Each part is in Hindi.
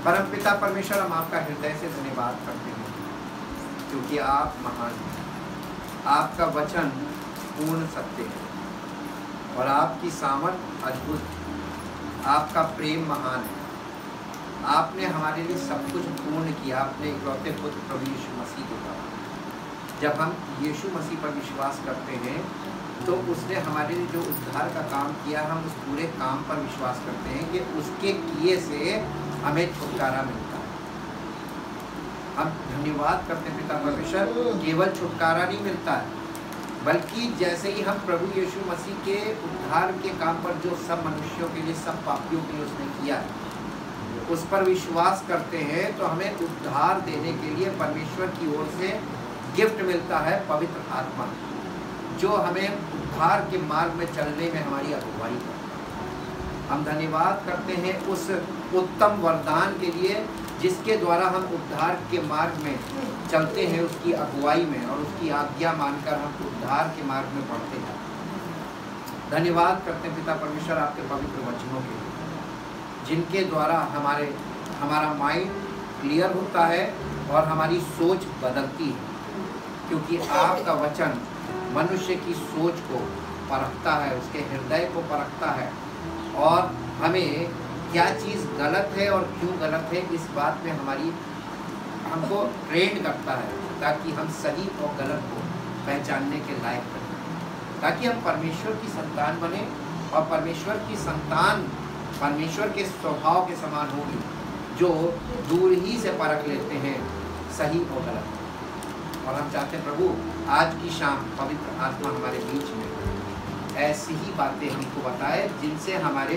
परमपिता परमेश्वर, हम आपका हृदय से धन्यवाद करते हैं क्योंकि आप महान हैं। आपका वचन पूर्ण सत्य है और आपकी सामर्थ अद्भुत है। आपका प्रेम महान है। आपने हमारे लिए सब कुछ पूर्ण किया अपने इकलौते पुत्र प्रभु यीशु मसीह के द्वारा। जब हम यीशु मसीह पर विश्वास करते हैं तो उसने हमारे लिए जो उद्धार का काम किया, हम उस पूरे काम पर विश्वास करते हैं कि उसके किए से हमें छुटकारा मिलता है। हम धन्यवाद करते हैं पिता परमेश्वर, केवल छुटकारा नहीं मिलता है बल्कि जैसे ही हम प्रभु यीशु मसीह के उद्धार के काम पर जो सब मनुष्यों के लिए, सब पापियों के लिए उसने किया है, उस पर विश्वास करते हैं तो हमें उद्धार देने के लिए परमेश्वर की ओर से गिफ्ट मिलता है, पवित्र आत्मा, जो हमें उद्धार के मार्ग में चलने में हमारी अगुवाई करता है। हम धन्यवाद करते हैं उस उत्तम वरदान के लिए जिसके द्वारा हम उद्धार के मार्ग में चलते हैं, उसकी अगुवाई में, और उसकी आज्ञा मानकर हम उद्धार के मार्ग में बढ़ते हैं। धन्यवाद करते हैं पिता परमेश्वर आपके पवित्र वचनों के लिए, जिनके द्वारा हमारा माइंड क्लियर होता है और हमारी सोच बदलती है, क्योंकि आपका वचन मनुष्य की सोच को परखता है, उसके हृदय को परखता है और हमें क्या चीज़ गलत है और क्यों गलत है इस बात में हमको ट्रेन करता है, ताकि हम सही और गलत को पहचानने के लायक बने, ताकि हम परमेश्वर की संतान बने और परमेश्वर की संतान परमेश्वर के स्वभाव के समान होगी, जो दूर ही से परख लेते हैं सही और गलत। और हम चाहते हैं प्रभु आज की शाम पवित्र आत्मा हमारे बीच में ऐसी ही बातें हमको बताए जिनसे हमारे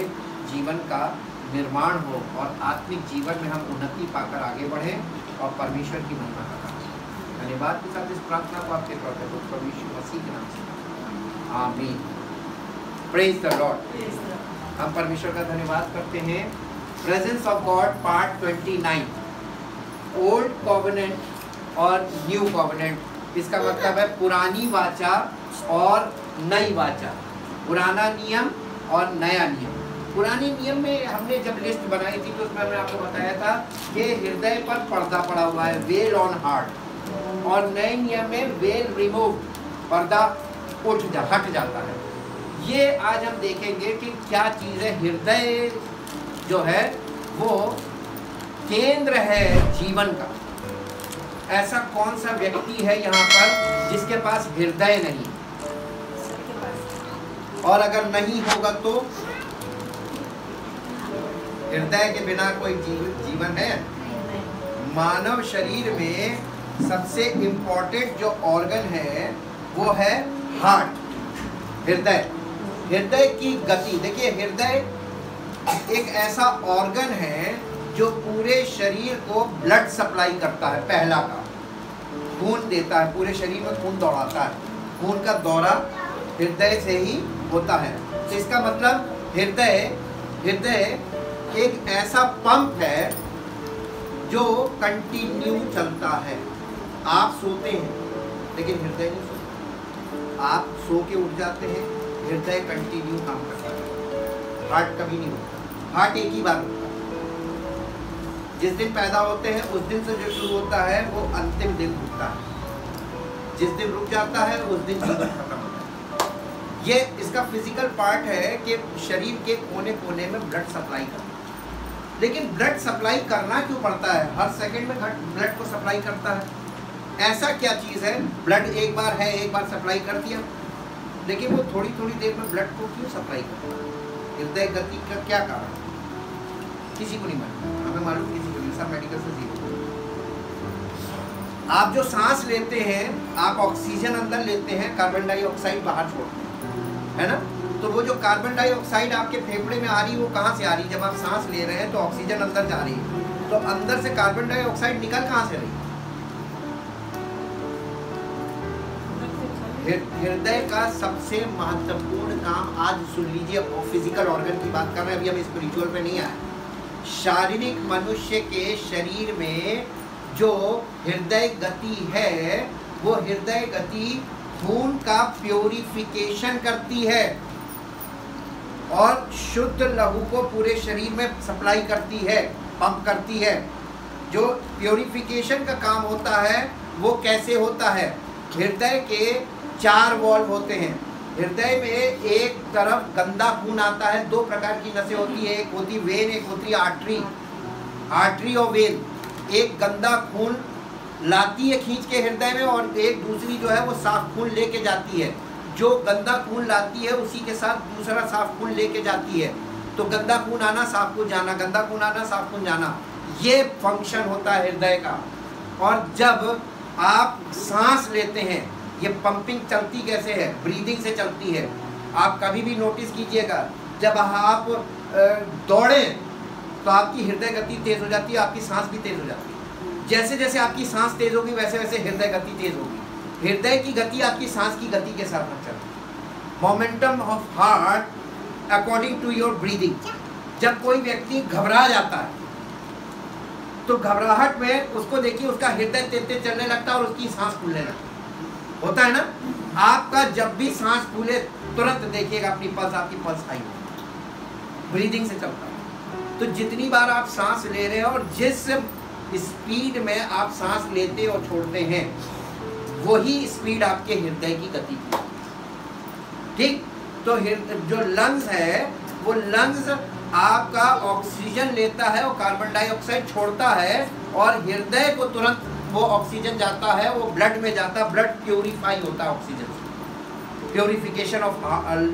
जीवन का निर्माण हो और आत्मिक जीवन में हम उन्नति पाकर आगे बढ़ें और परमेश्वर की महिमा करें। धन्यवाद के साथ इस प्रार्थना को आपके प्रभु यीशु मसीह के नाम से आमीन। Praise the Lord. हम परमेश्वर का धन्यवाद करते हैं। Presence of God part 29, old covenant और न्यू कॉवेनेंट। इसका मतलब है पुरानी वाचा और नई वाचा, पुराना नियम और नया नियम। पुराने नियम में हमने जब लिस्ट बनाई थी तो उसमें हमने आपको बताया था कि हृदय पर पर्दा पड़ा हुआ है, वेल ऑन हार्ट, और नए नियम में वेल रिमूव, पर्दा हट जाता है। ये आज हम देखेंगे कि क्या चीज़ है। हृदय जो है वो केंद्र है जीवन का। ऐसा कौन सा व्यक्ति है यहाँ पर जिसके पास हृदय नहीं, और अगर नहीं होगा तो हृदय के बिना कोई जीवन है? मानव शरीर में सबसे इम्पोर्टेंट जो ऑर्गन है वो है हार्ट, हृदय। हृदय की गति देखिए, हृदय एक ऐसा ऑर्गन है जो पूरे शरीर को ब्लड सप्लाई करता है। पहला का खून देता है, पूरे शरीर में खून दौड़ाता है। खून का दौरा हृदय से ही होता है। तो इसका मतलब हृदय एक ऐसा पंप है जो कंटिन्यू चलता है। आप सोते हैं लेकिन हृदय नहीं सोता। आप सो के उठ जाते हैं, हृदय कंटिन्यू काम करता है। हार्ट कभी नहीं होता। हार्ट एक ही बार होता है। जिस दिन पैदा होते हैं उस दिन से जो शुरू होता है वो अंतिम दिन रुकता है। जिस दिन रुक जाता है उस दिन जीवन खत्म होता है। ये इसका फिजिकल पार्ट है कि शरीर के कोने कोने में ब्लड सप्लाई करता है। लेकिन ब्लड सप्लाई करना क्यों पड़ता है? हर सेकंड में ब्लड को सप्लाई करता है। ऐसा क्या चीज़ है? ब्लड एक बार है, एक बार सप्लाई कर दिया, लेकिन वो थोड़ी थोड़ी देर में ब्लड को क्यों सप्लाई करता है? हृदय गति का क्या कारण? किसी को नहीं मालूम। हमें मालूम किसी को नहीं, सब मेडिकल से जीरो। आप जो सांस लेते हैं, आप ऑक्सीजन अंदर लेते हैं, कार्बन डाइऑक्साइड बाहर छोड़ते हैं, है ना? तो वो जो कार्बन डाइऑक्साइड आपके फेफड़े में आ रही है वो कहाँ से आ रही है? जब आप सांस ले रहे हैं तो ऑक्सीजन अंदर जा रही है, तो अंदर से कार्बन डाइऑक्साइड निकल कहाँ से रही है? हृदय का सबसे महत्वपूर्ण काम, आज सुन लीजिए, फिजिकल ऑर्गन की बात कर रहे हैं, अभी हम स्पिरिचुअल पे नहीं आए। शारीरिक मनुष्य के शरीर में जो हृदय गति है वो हृदय गति खून का प्योरिफिकेशन करती है और शुद्ध लहू को पूरे शरीर में सप्लाई करती है। पंप करती है। जो प्योरिफिकेशन का काम होता है वो कैसे होता है? हृदय के 4 वॉल्व होते हैं। हृदय में एक तरफ गंदा खून आता है, 2 प्रकार की नसें होती है, एक होती वेन, एक होती आर्टरी। आर्टरी और वेन एक गंदा खून लाती है खींच के हृदय में, और एक दूसरी जो है वो साफ खून लेके जाती है। जो गंदा खून लाती है उसी के साथ दूसरा साफ खून लेके जाती है। तो गंदा खून आना, साफ खून जाना, गंदा खून आना, साफ खून जाना, ये फंक्शन होता है हृदय का। और जब आप सांस लेते हैं, ये पंपिंग चलती कैसे है? ब्रीदिंग से चलती है। आप कभी भी नोटिस कीजिएगा, जब आप दौड़ें तो आपकी हृदय गति तेज हो जाती है, आपकी सांस भी तेज हो जाती है। जैसे जैसे आपकी सांस तेज होगी वैसे वैसे हृदय गति तेज होगी। हृदय की गति आपकी सांस की गति के साथ में चलती है। Momentum of heart according to your breathing. जब कोई व्यक्ति घबरा जाता है तो घबराहट में उसको देखिए, उसका हृदय तेज तेज चलने लगता है और उसकी सांस फूलने लगती है। होता है ना? आपका जब भी सांस फूले तुरंत देखिएगा अपनी पल्स, आपकी पल्स हाई हो, ब्रीदिंग से चलता है। तो जितनी बार आप सांस ले रहे हैं और जिस स्पीड में आप सांस लेते और छोड़ते हैं, वही स्पीड आपके हृदय की गति की। ठीक? तो जो लंग्स है, वो लंग्स आपका ऑक्सीजन लेता है और कार्बन डाइऑक्साइड छोड़ता है, और हृदय को तुरंत वो ऑक्सीजन जाता है, वो ब्लड में जाता है, ब्लड प्योरीफाई होता है ऑक्सीजन से। Purification of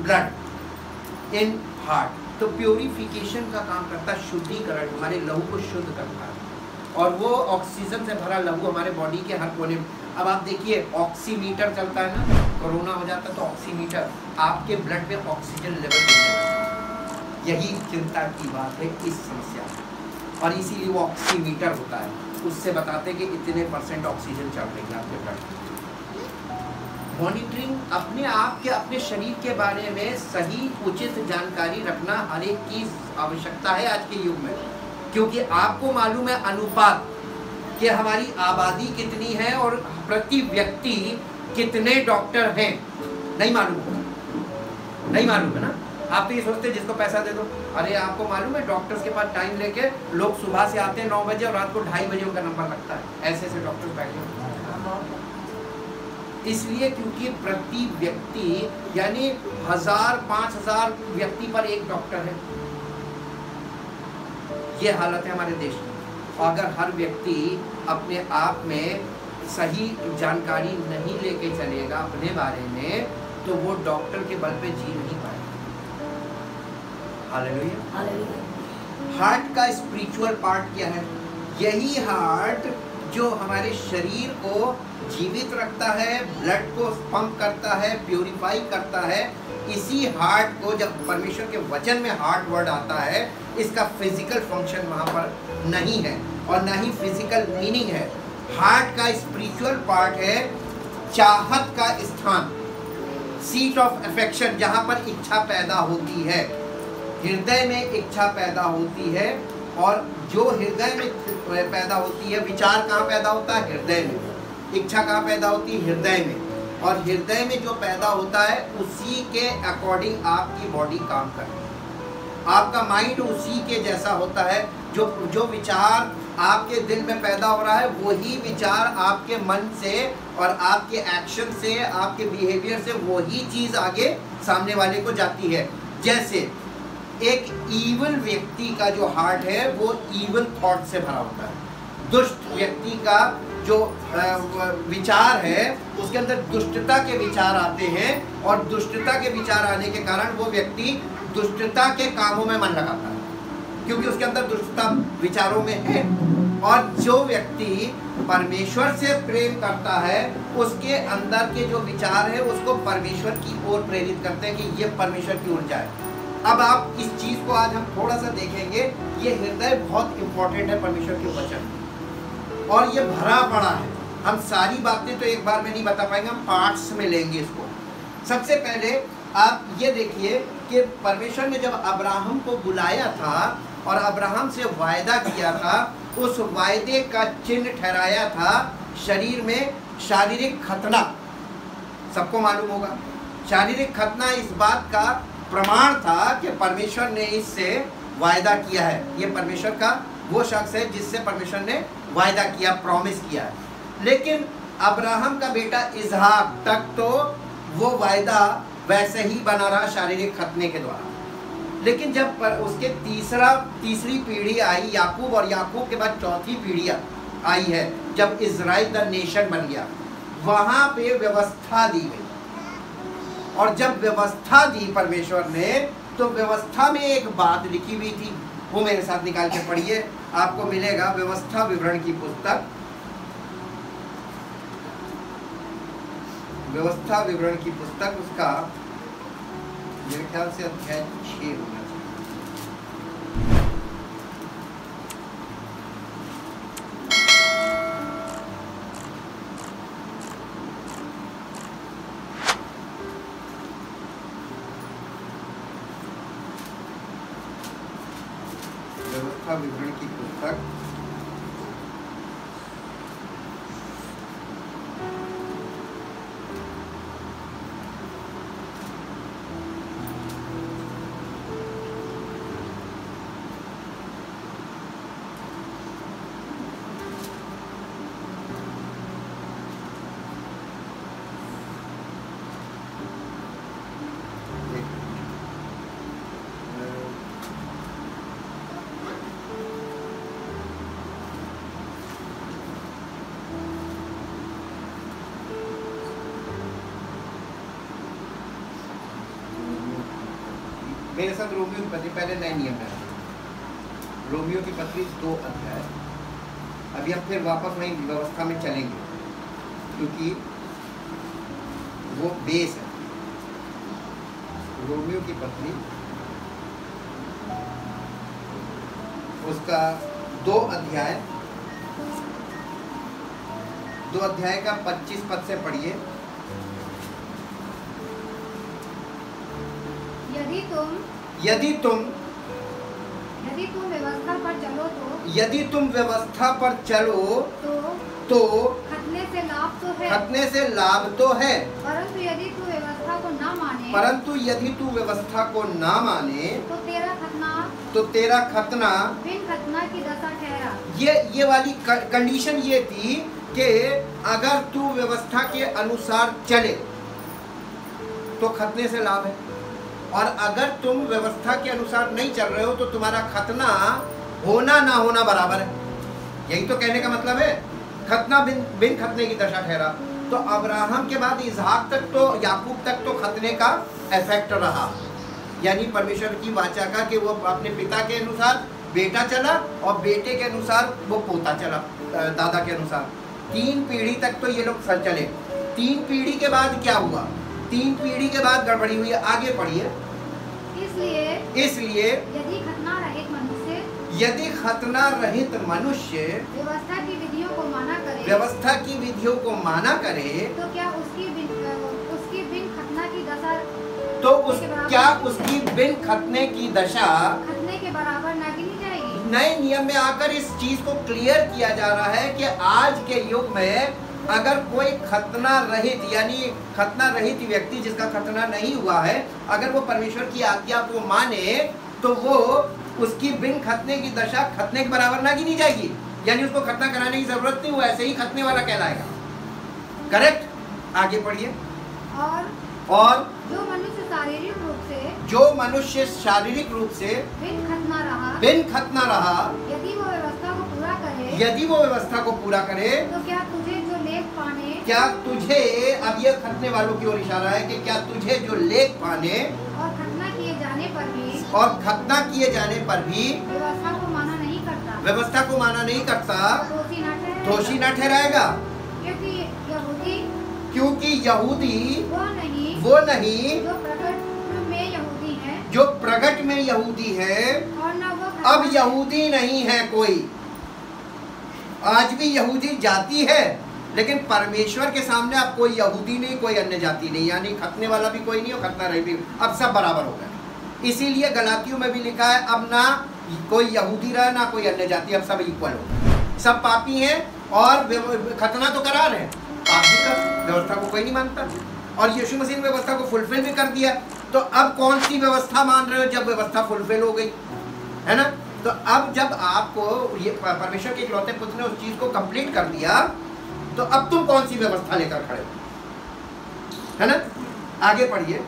blood in heart. तो प्योरीफिकेशन का काम करता है शुद्धिकरण, हमारे लहू को शुद्ध करता है, और वो ऑक्सीजन से भरा लहू हमारे बॉडी के हर कोने में। अब आप देखिए, ऑक्सीमीटर चलता है ना, कोरोना हो जाता है तो ऑक्सीमीटर, आपके ब्लड में ऑक्सीजन लेवल मिल जाता है। यही चिंता की बात है इस समस्या में, और इसीलिए वो ऑक्सीमीटर होता है, उससे बताते हैं कि इतने % ऑक्सीजन चल रही है आपके ब्लड में। मॉनिटरिंग, अपने आप के, अपने शरीर के बारे में सही उचित जानकारी रखना हर एक की आवश्यकता है आज के युग में, क्योंकि आपको मालूम है अनुपात कि हमारी आबादी कितनी है और प्रति व्यक्ति कितने डॉक्टर हैं। नहीं मालूम होगा, नहीं मालूम है ना? आप तो ये सोचते हैं जिसको पैसा दे दो। अरे आपको मालूम है डॉक्टर्स के पास टाइम लेके लोग सुबह से आते हैं 9 बजे और रात को 2:30 बजे उनका नंबर लगता है। ऐसे ऐसे डॉक्टर्स बैठे होते हैं। इसलिए क्योंकि प्रति व्यक्ति यानी 1000-5000 व्यक्ति पर एक डॉक्टर है। ये हालत है हमारे देश में। और अगर हर व्यक्ति अपने आप में सही जानकारी नहीं लेके चलेगा अपने बारे में, तो वो डॉक्टर के बल पे जी नहीं पाएगा। हालेलुया। हार्ट का स्पिरिचुअल पार्ट क्या है? यही हार्ट जो हमारे शरीर को जीवित रखता है, ब्लड को पंप करता है, प्यूरिफाई करता है। इसी हार्ट को, जब परमेश्वर के वचन में हार्ट वर्ड आता है, इसका फिजिकल फंक्शन वहाँ पर नहीं है और ना ही फिजिकल मीनिंग है। हार्ट का स्पिरिचुअल पार्ट है चाहत का स्थान, सीट ऑफ अफेक्शन, जहाँ पर इच्छा पैदा होती है। हृदय में इच्छा पैदा होती है, और जो हृदय में पैदा होती है, विचार कहाँ पैदा होता है? हृदय में। इच्छा कहाँ पैदा होती है? हृदय में। और हृदय में जो पैदा होता है उसी के अकॉर्डिंग आपकी बॉडी काम करती है। आपका माइंड उसी के जैसा होता है। जो विचार आपके दिल में पैदा हो रहा है, वही विचार आपके मन से और आपके एक्शन से, आपके बिहेवियर से वही चीज़ आगे सामने वाले को जाती है। जैसे एक ईवल व्यक्ति का जो हार्ट है वो ईवल थॉट से भरा होता है। दुष्ट व्यक्ति का जो विचार है उसके अंदर दुष्टता के विचार आते हैं, और दुष्टता के विचार आने के कारण वो व्यक्ति दुष्टता के कामों में मन लगाता है, क्योंकि उसके अंदर दुष्टता विचारों में है। और जो व्यक्ति परमेश्वर से प्रेम करता है, उसके अंदर के जो विचार है उसको परमेश्वर की ओर प्रेरित करते हैं कि ये परमेश्वर की ओर जाए। अब आप इस चीज़ को आज हम थोड़ा सा देखेंगे। ये हृदय बहुत इंपॉर्टेंट है परमेश्वर के वचन, और ये भरा पड़ा है। हम सारी बातें तो एक बार में नहीं बता पाएंगे, हम पार्ट्स में लेंगे इसको। सबसे पहले आप ये देखिए कि परमेश्वर ने जब अब्राहम को बुलाया था और अब्राहम से वायदा किया था, उस वायदे का चिन्ह ठहराया था शरीर में शारीरिक खतना। सबको मालूम होगा शारीरिक खतना इस बात का प्रमाण था कि परमेश्वर ने इससे वायदा किया है। ये परमेश्वर का वो शख्स है जिससे परमेश्वर ने वायदा किया, प्रॉमिस किया है। लेकिन अब्राहम का बेटा इसहाक तक तो वो वायदा वैसे ही बना रहा शारीरिक खतने के द्वारा। लेकिन जब उसके तीसरी पीढ़ी आई याकूब, और याकूब के बाद चौथी पीढ़ी आई है जब इजराइल द नेशन बन गया, वहां पे व्यवस्था दी गई। और जब व्यवस्था दी परमेश्वर ने, तो व्यवस्था में एक बात लिखी हुई थी, वो मेरे साथ निकाल के पढ़िए, आपको मिलेगा व्यवस्था विवरण की पुस्तक, व्यवस्था विवरण की पुस्तक, उसका मेरे ख्याल से अध्याय 6 होना चाहिए। व्यवस्था विवरण की पुस्तक मेरे साथ रोमियो की पत्री, पहले नए नियम है, रोमियो की पत्री 2 अध्याय। अभी हम फिर वापस नई व्यवस्था में चलेंगे क्योंकि वो बेस है। रोमियो की पत्री उसका 2 अध्याय का 25 पद से पढ़िए। यदि तुम व्यवस्था पर चलो यदि तुम व्यवस्था पर चलो तो खतने से लाभ तो है, परंतु यदि तू व्यवस्था को ना माने तो तेरा खतना बिन खतना की दशा ठहरा। ये वाली कंडीशन ये थी कि अगर तू व्यवस्था के अनुसार चले तो खतने से लाभ है, और अगर तुम व्यवस्था के अनुसार नहीं चल रहे हो तो तुम्हारा खतना होना ना होना बराबर है। यही तो कहने का मतलब है, खतना बिन खतने की दशा ठहरा। तो अब्राहम के बाद इसहाक तक तो, याकूब तक तो खतने का इफेक्ट रहा, यानी परमेश्वर की वाचा का कि वो अपने पिता के अनुसार बेटा चला और बेटे के अनुसार वो पोता चला, दादा के अनुसार। 3 पीढ़ी तक तो ये लोग चले। 3 पीढ़ी के बाद क्या हुआ? 3 पीढ़ी के बाद गड़बड़ी हुई। आगे पढ़िए। इसलिए यदि खतना रहित मनुष्य व्यवस्था की विधियों को माना करे तो क्या उसकी बिन खतना की दशा उसकी बिन खतने की दशा खतने के बराबर ना गिनी जाएगी? नए नियम में आकर इस चीज को क्लियर किया जा रहा है कि आज के युग में अगर कोई खतना रहित, यानी खतना रहित व्यक्ति जिसका खतना नहीं हुआ है, अगर वो परमेश्वर की आज्ञा को माने तो वो उसकी बिन खतने की दशा खतने के बराबर ना गिनी जाएगी, यानी उसको खतना कराने की जरूरत नहीं, वो ऐसे ही खतने वाला कहलाएगा। करेक्ट? आगे पढ़िए। और जो मनुष्य शारीरिक रूप से बिन खतना रहा यदि वो व्यवस्था को पूरा करे तो क्या तुझे अब ये खतने वालों की ओर इशारा है कि क्या तुझे जो लेख पाने और खतना किए जाने पर भी व्यवस्था को माना नहीं करता दोषी न ठहराएगा, क्योंकि यहूदी वो नहीं जो प्रगट में यहूदी है, अब यहूदी नहीं है कोई। आज भी यहूदी जाति है, लेकिन परमेश्वर के सामने अब कोई यहूदी नहीं, कोई अन्य जाति नहीं, यानी खतने वाला भी कोई नहीं और खतना रही भी, अब सब बराबर हो गए। इसीलिए गलातियों में भी लिखा है अब ना कोई यहूदी रहा ना कोई अन्य जाति, अब सब इक्वल हो, सब पापी हैं और खतना तो करा रहे हैं, पाप भी कर, व्यवस्था को कोई नहीं मानता। और यीशु मसीह ने व्यवस्था को फुलफिल भी कर दिया, तो अब कौन सी व्यवस्था मान रहे हो जब व्यवस्था फुलफिल हो गई, है ना? तो अब जब आपको ये परमेश्वर के इकलौते पुत्र ने उस चीज को कंप्लीट कर दिया, तो अब तुम कौन सी व्यवस्था लेकर खड़े हो, है ना? आगे पढ़िए।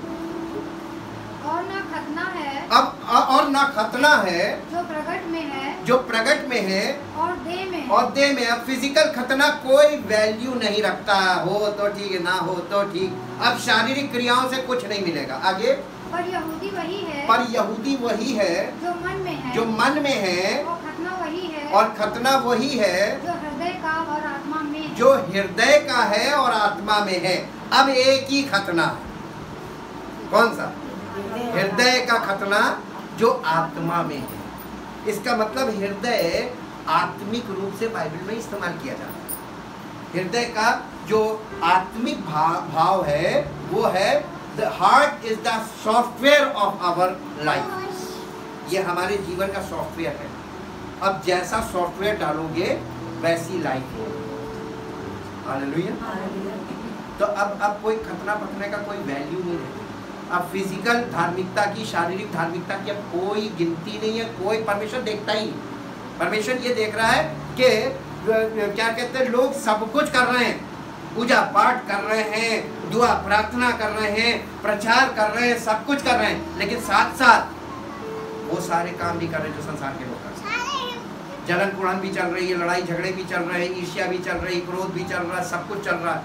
और ना खतना है, अब और ना खतना है जो प्रकट में है, जो प्रकट में है और देह में, और देह में। अब फिजिकल खतना कोई वैल्यू नहीं रखता, हो तो ठीक, ना हो तो ठीक। अब शारीरिक क्रियाओं से कुछ नहीं मिलेगा। आगे। पर यहूदी वही है, पर यहूदी वही है जो मन में है, जो मन में है, और खतना वही है, और खतना वही है जो हृदय का और आत्मा में है। जो हृदय का है और आत्मा में है। अब एक ही खतना है, कौन सा? हृदय का खतना जो आत्मा में है। इसका मतलब हृदय आत्मिक रूप से बाइबल में इस्तेमाल किया जाता है। हृदय का जो आत्मिक भाव है वो है the heart is the software of our life. ये हमारे जीवन का सॉफ्टवेयर है। अब जैसा सॉफ्टवेयर डालोगे वैसी लाइफ हो। हालेलुया। तो अब कोई खतना पकने का कोई वैल्यू नहीं है। अब फिजिकल धार्मिकता की, शारीरिक धार्मिकता की अब कोई गिनती नहीं है। कोई परमेश्वर देखता ही नहीं। परमेश्वर ये देख रहा है कि क्या कहते हैं, लोग सब कुछ कर रहे हैं, पूजा पाठ कर रहे हैं, दुआ प्रार्थना कर रहे हैं, प्रचार कर रहे हैं, सब कुछ कर रहे हैं, लेकिन साथ साथ वो सारे काम नहीं कर रहे जो संसार के लोग करते हैं। जलन कुड़न भी चल रही है, लड़ाई झगड़े भी चल रहे हैं, ईर्ष्या भी चल रही, क्रोध भी चल रहा है, सब कुछ चल रहा है।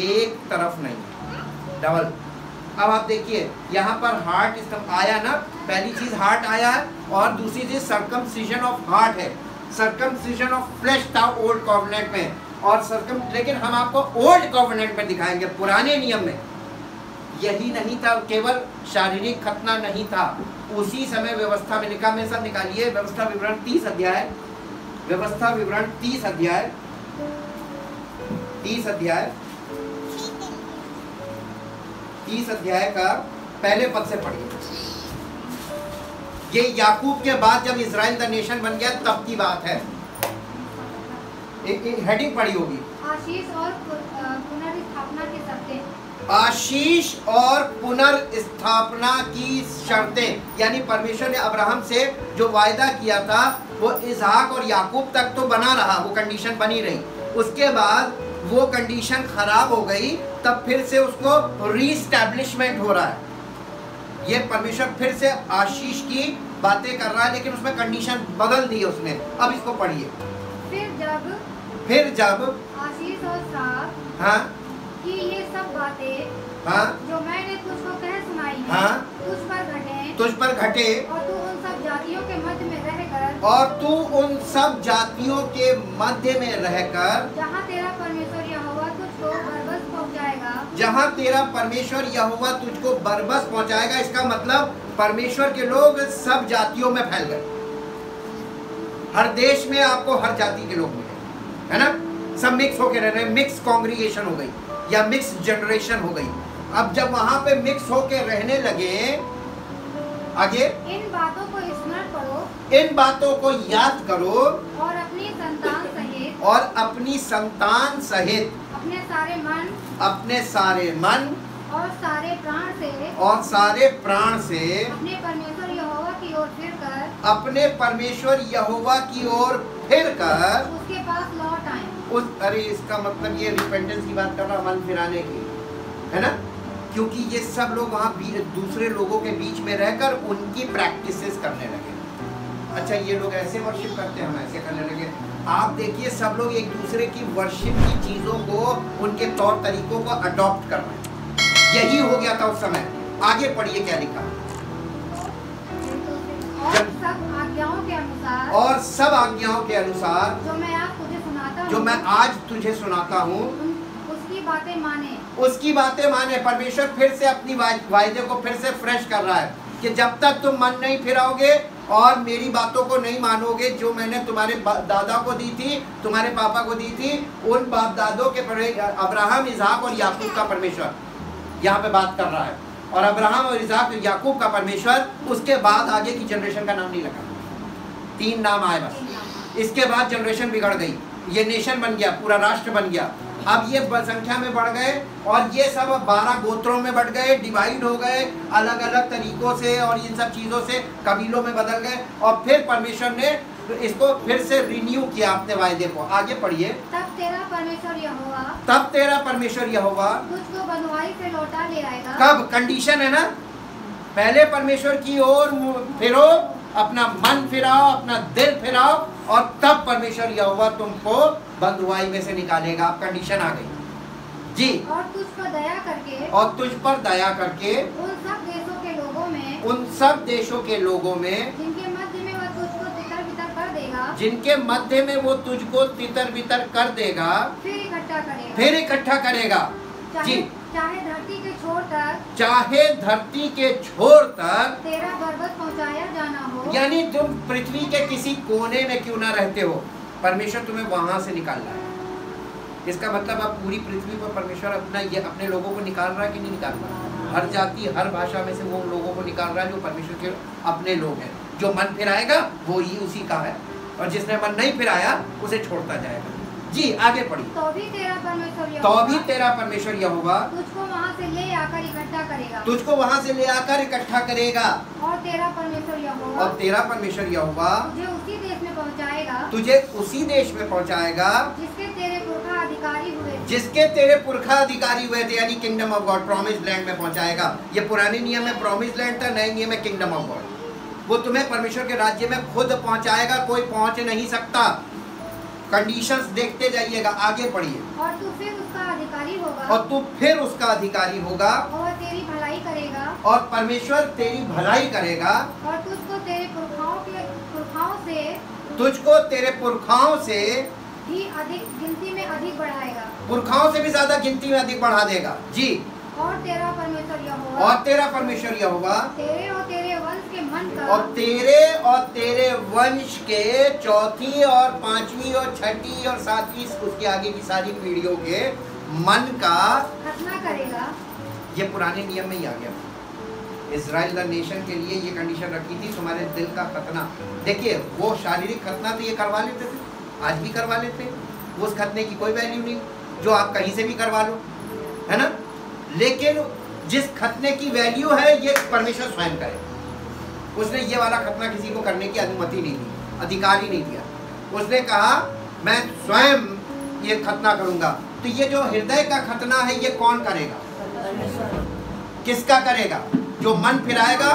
एक तरफ नहीं, डबल। अब आप देखिए यहाँ पर हार्ट इस्तेमाल आया ना, पहली चीज हार्ट आया है, और दूसरी चीज सर्कमसिजन ऑफ हार्ट है। सर्कमसिजन ऑफ फ्लेश था ओल्ड कॉवेनेंट में, और लेकिन हम आपको ओल्ड कॉवेनेंट में दिखाएंगे, पुराने नियम में यही नहीं था, केवल शारीरिक खतना नहीं था। उसी समय व्यवस्था में लिखा, में सब निकालिए, व्यवस्था विवरण 30 अध्याय, व्यवस्था विवरण 30 अध्याय, 30 अध्याय, 30 अध्याय का पहले पद से पढ़िए। ये याकूब के बाद जब इजराइल द नेशन बन गया तब की बात है। एक हेडिंग पढ़ी होगी, आशीष और पुनर्स्थापना की शर्तें। आशीष और पुनर्स्थापना की शर्तें, यानी परमेश्वर ने अब्राहम से जो वायदा किया था वो इसहाक और याकूब तक तो बना रहा, वो कंडीशन बनी रही। उसके बाद वो कंडीशन खराब हो गई, तब फिर से उसको रीस्टैब्लिशमेंट हो रहा है। ये परमेश्वर फिर से आशीष की बातें कर रहा है, लेकिन उसमें कंडीशन बदल दी उसने। अब इसको पढ़िए। फिर जब आशीष और श्राप, हाँ, कि ये सब बातें, हाँ, जो मैंने तुझको कह सुनाई है, हाँ, तुझ पर घटे, और तू उन सब जातियों के मध्य में रहकर, जहाँ तेरा परमेश्वर यहोवा तुझको बरबस पहुँचाएगा, जहाँ तेरा परमेश्वर यहोवा तुझको बरबस पहुँचाएगा। इसका मतलब परमेश्वर के लोग सब जातियों में फैल गए। हर देश में आपको हर जाति के लोग मिले, है ना? सब मिक्स होके रह रहे हैं, मिक्स कॉन्ग्रीगेशन हो गई या मिक्स जनरेशन हो गई। अब जब वहां पे मिक्स होके रहने लगे, आगे इन बातों को स्मरण करो, इन बातों को याद करो, और अपनी संतान सहित, अपने सारे मन और सारे प्राण से अपने परमेश्वर यहोवा की ओर फिर कर उसके पास लौट आए। अरे इसका मतलब ये रिपेंटेंस की बात कर रहा, मन फिराने की, है ना? क्योंकि ये सब लोग वहाँ दूसरे लोगों के बीच में रहकर उनकी प्रैक्टिसेस करने लगे। अच्छा, ये लोग ऐसे वर्शिप करते हैं, हम ऐसे करने लगे। आप देखिए सब लोग एक दूसरे की वर्शिप की चीजों को, उनके तौर तरीकों को अडॉप्ट कर रहे हैं। यही हो गया था उस समय। आगे पढ़िए क्या लिखा। और सब आज्ञाओं के अनुसार जो मैं आज तुझे सुनाता हूँ, उसकी बातें माने। परमेश्वर फिर से अपनी वायदे को फिर से फ्रेश कर रहा है कि जब तक तुम मन नहीं फिराओगे और मेरी बातों को नहीं मानोगे, जो मैंने तुम्हारे दादा को दी थी, तुम्हारे पापा को दी थी, उन बाप दादों के अब्राहम, इसहाक और याकूब का परमेश्वर यहाँ पे बात कर रहा है। और अब्राहम और इसहाक और याकूब का परमेश्वर, उसके बाद आगे की जनरेशन का नाम नहीं लगा, 3 नाम आए बस। इसके बाद जनरेशन बिगड़ गई, ये नेशन बन गया, पूरा राष्ट्र बन गया, अब ये संख्या में बढ़ गए और ये सब 12 गोत्रों में बढ़ गए, डिवाइड हो गए अलग अलग तरीकों से और इन सब चीज़ों से कबीलों में बदल गए। और फिर परमेश्वर ने इसको फिर से रिन्यू किया अपने वायदे को। आगे पढ़िए। तब तेरा परमेश्वर यहोवा तुझको बंधुआई से लौटा ले आएगा। कब? कंडीशन है ना, पहले परमेश्वर की ओर फिरो, अपना मन फिराओ, अपना दिल फिराओ, और तब परमेश्वर यहोवा तुमको बंधुआई में से निकालेगा। अब कंडीशन आ गई जी। और तुझ पर दया करके उन सब देशों के लोगों में जिनके मध्य में वो तुझको तितर बितर कर देगा, फिर इकट्ठा करेगा जी। चाहे धरती के छोर तक तेरा बरबस पहुंचाया जाना हो, यानी तुम पृथ्वी के किसी कोने में क्यों ना रहते हो, परमेश्वर तुम्हें वहां से निकाल रहा है। इसका मतलब अब पूरी पृथ्वी पर परमेश्वर अपने लोगों को निकाल रहा है कि नहीं निकाल रहा? हर जाति हर भाषा में से वो लोगों को निकाल रहा है जो परमेश्वर के अपने लोग हैं। जो मन फिराएगा वो ही उसी का है, और जिसने मन नहीं फिराया उसे छोड़ता जाएगा जी। आगे पढ़िए। तो भी तेरा परमेश्वर यहोवा तुझको वहां से ले आकर इकट्ठा करेगा, और तेरा परमेश्वर यहोवा तुझे उसी देश में पहुंचाएगा जिसके तेरे पुरखा अधिकारी हुए थे, यानी kingdom of God, promised land में पहुंचाएगा। ये पुराने नियम में प्रॉमिस्ड लैंड था, नए नियम में किंगडम ऑफ गॉड। वो तुम्हें परमेश्वर के राज्य में खुद पहुंचाएगा, कोई पहुंच नहीं सकता। कंडीशंस देखते जाइएगा। आगे पढ़िए। और तू फिर उसका अधिकारी होगा, और तेरी भलाई करेगा, और परमेश्वर तेरी भलाई करेगा, और तुझको तेरे पुरखाओं से भी अधिक गिनती में अधिक बढ़ाएगा, पुरखाओं से भी ज्यादा गिनती में अधिक बढ़ा देगा जी। और तेरा परमेश्वर यहोवा तेरे और तेरे वंश के चौथी और पांचवी और छठी और सातवीं उसके आगे की सारी पीढ़ियों के मन का खतना करेगा। ये पुराने नियम में ही आ गया। इजराइल द नेशन के लिए ये कंडीशन रखी थी, तुम्हारे दिल का खतना। देखिए वो शारीरिक खतना तो ये करवा लेते थे, आज भी करवा लेते, उस खतने की कोई वैल्यू नहीं, जो आप कहीं से भी करवा लो, है ना। लेकिन जिस खतने की वैल्यू है ये परमेश्वर स्वयं करे। उसने ये वाला खतना किसी को करने की अनुमति नहीं दी, अधिकार ही नहीं दिया। उसने कहा मैं स्वयं ये खतना करूंगा। तो ये जो हृदय का खतना है ये कौन करेगा? किसका करेगा? जो मन फिराएगा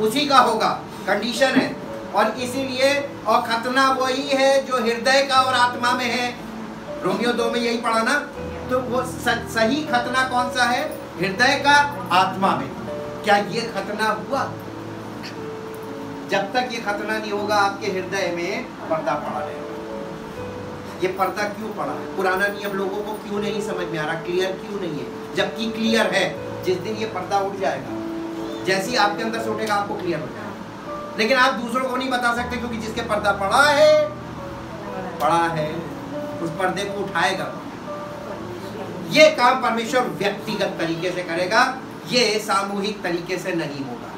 उसी का होगा। कंडीशन है। और इसीलिए और खतना वही है जो हृदय का और आत्मा में है। रोमियो 2 में यही पढ़ा ना। तो वो सही खतना कौन सा है? हृदय का, आत्मा में। क्या ये खतना हुआ? जब तक ये खतना नहीं होगा आपके हृदय में पर्दा पड़ा रहेगा। ये पर्दा क्यों पड़ा है? पुराना नियम लोगों को क्यों नहीं समझ में आ रहा? क्लियर क्यों नहीं है? जबकि क्लियर है। जिस दिन ये पर्दा उठ जाएगा, जैसे ही आपके अंदर से उठेगा आपको क्लियर हो जाएगा। लेकिन आप दूसरों को नहीं बता सकते, क्योंकि जिसके पर्दा पड़ा है उस पर्दे को उठाएगा। ये काम परमेश्वर व्यक्तिगत तरीके से करेगा, ये सामूहिक तरीके से नहीं होगा।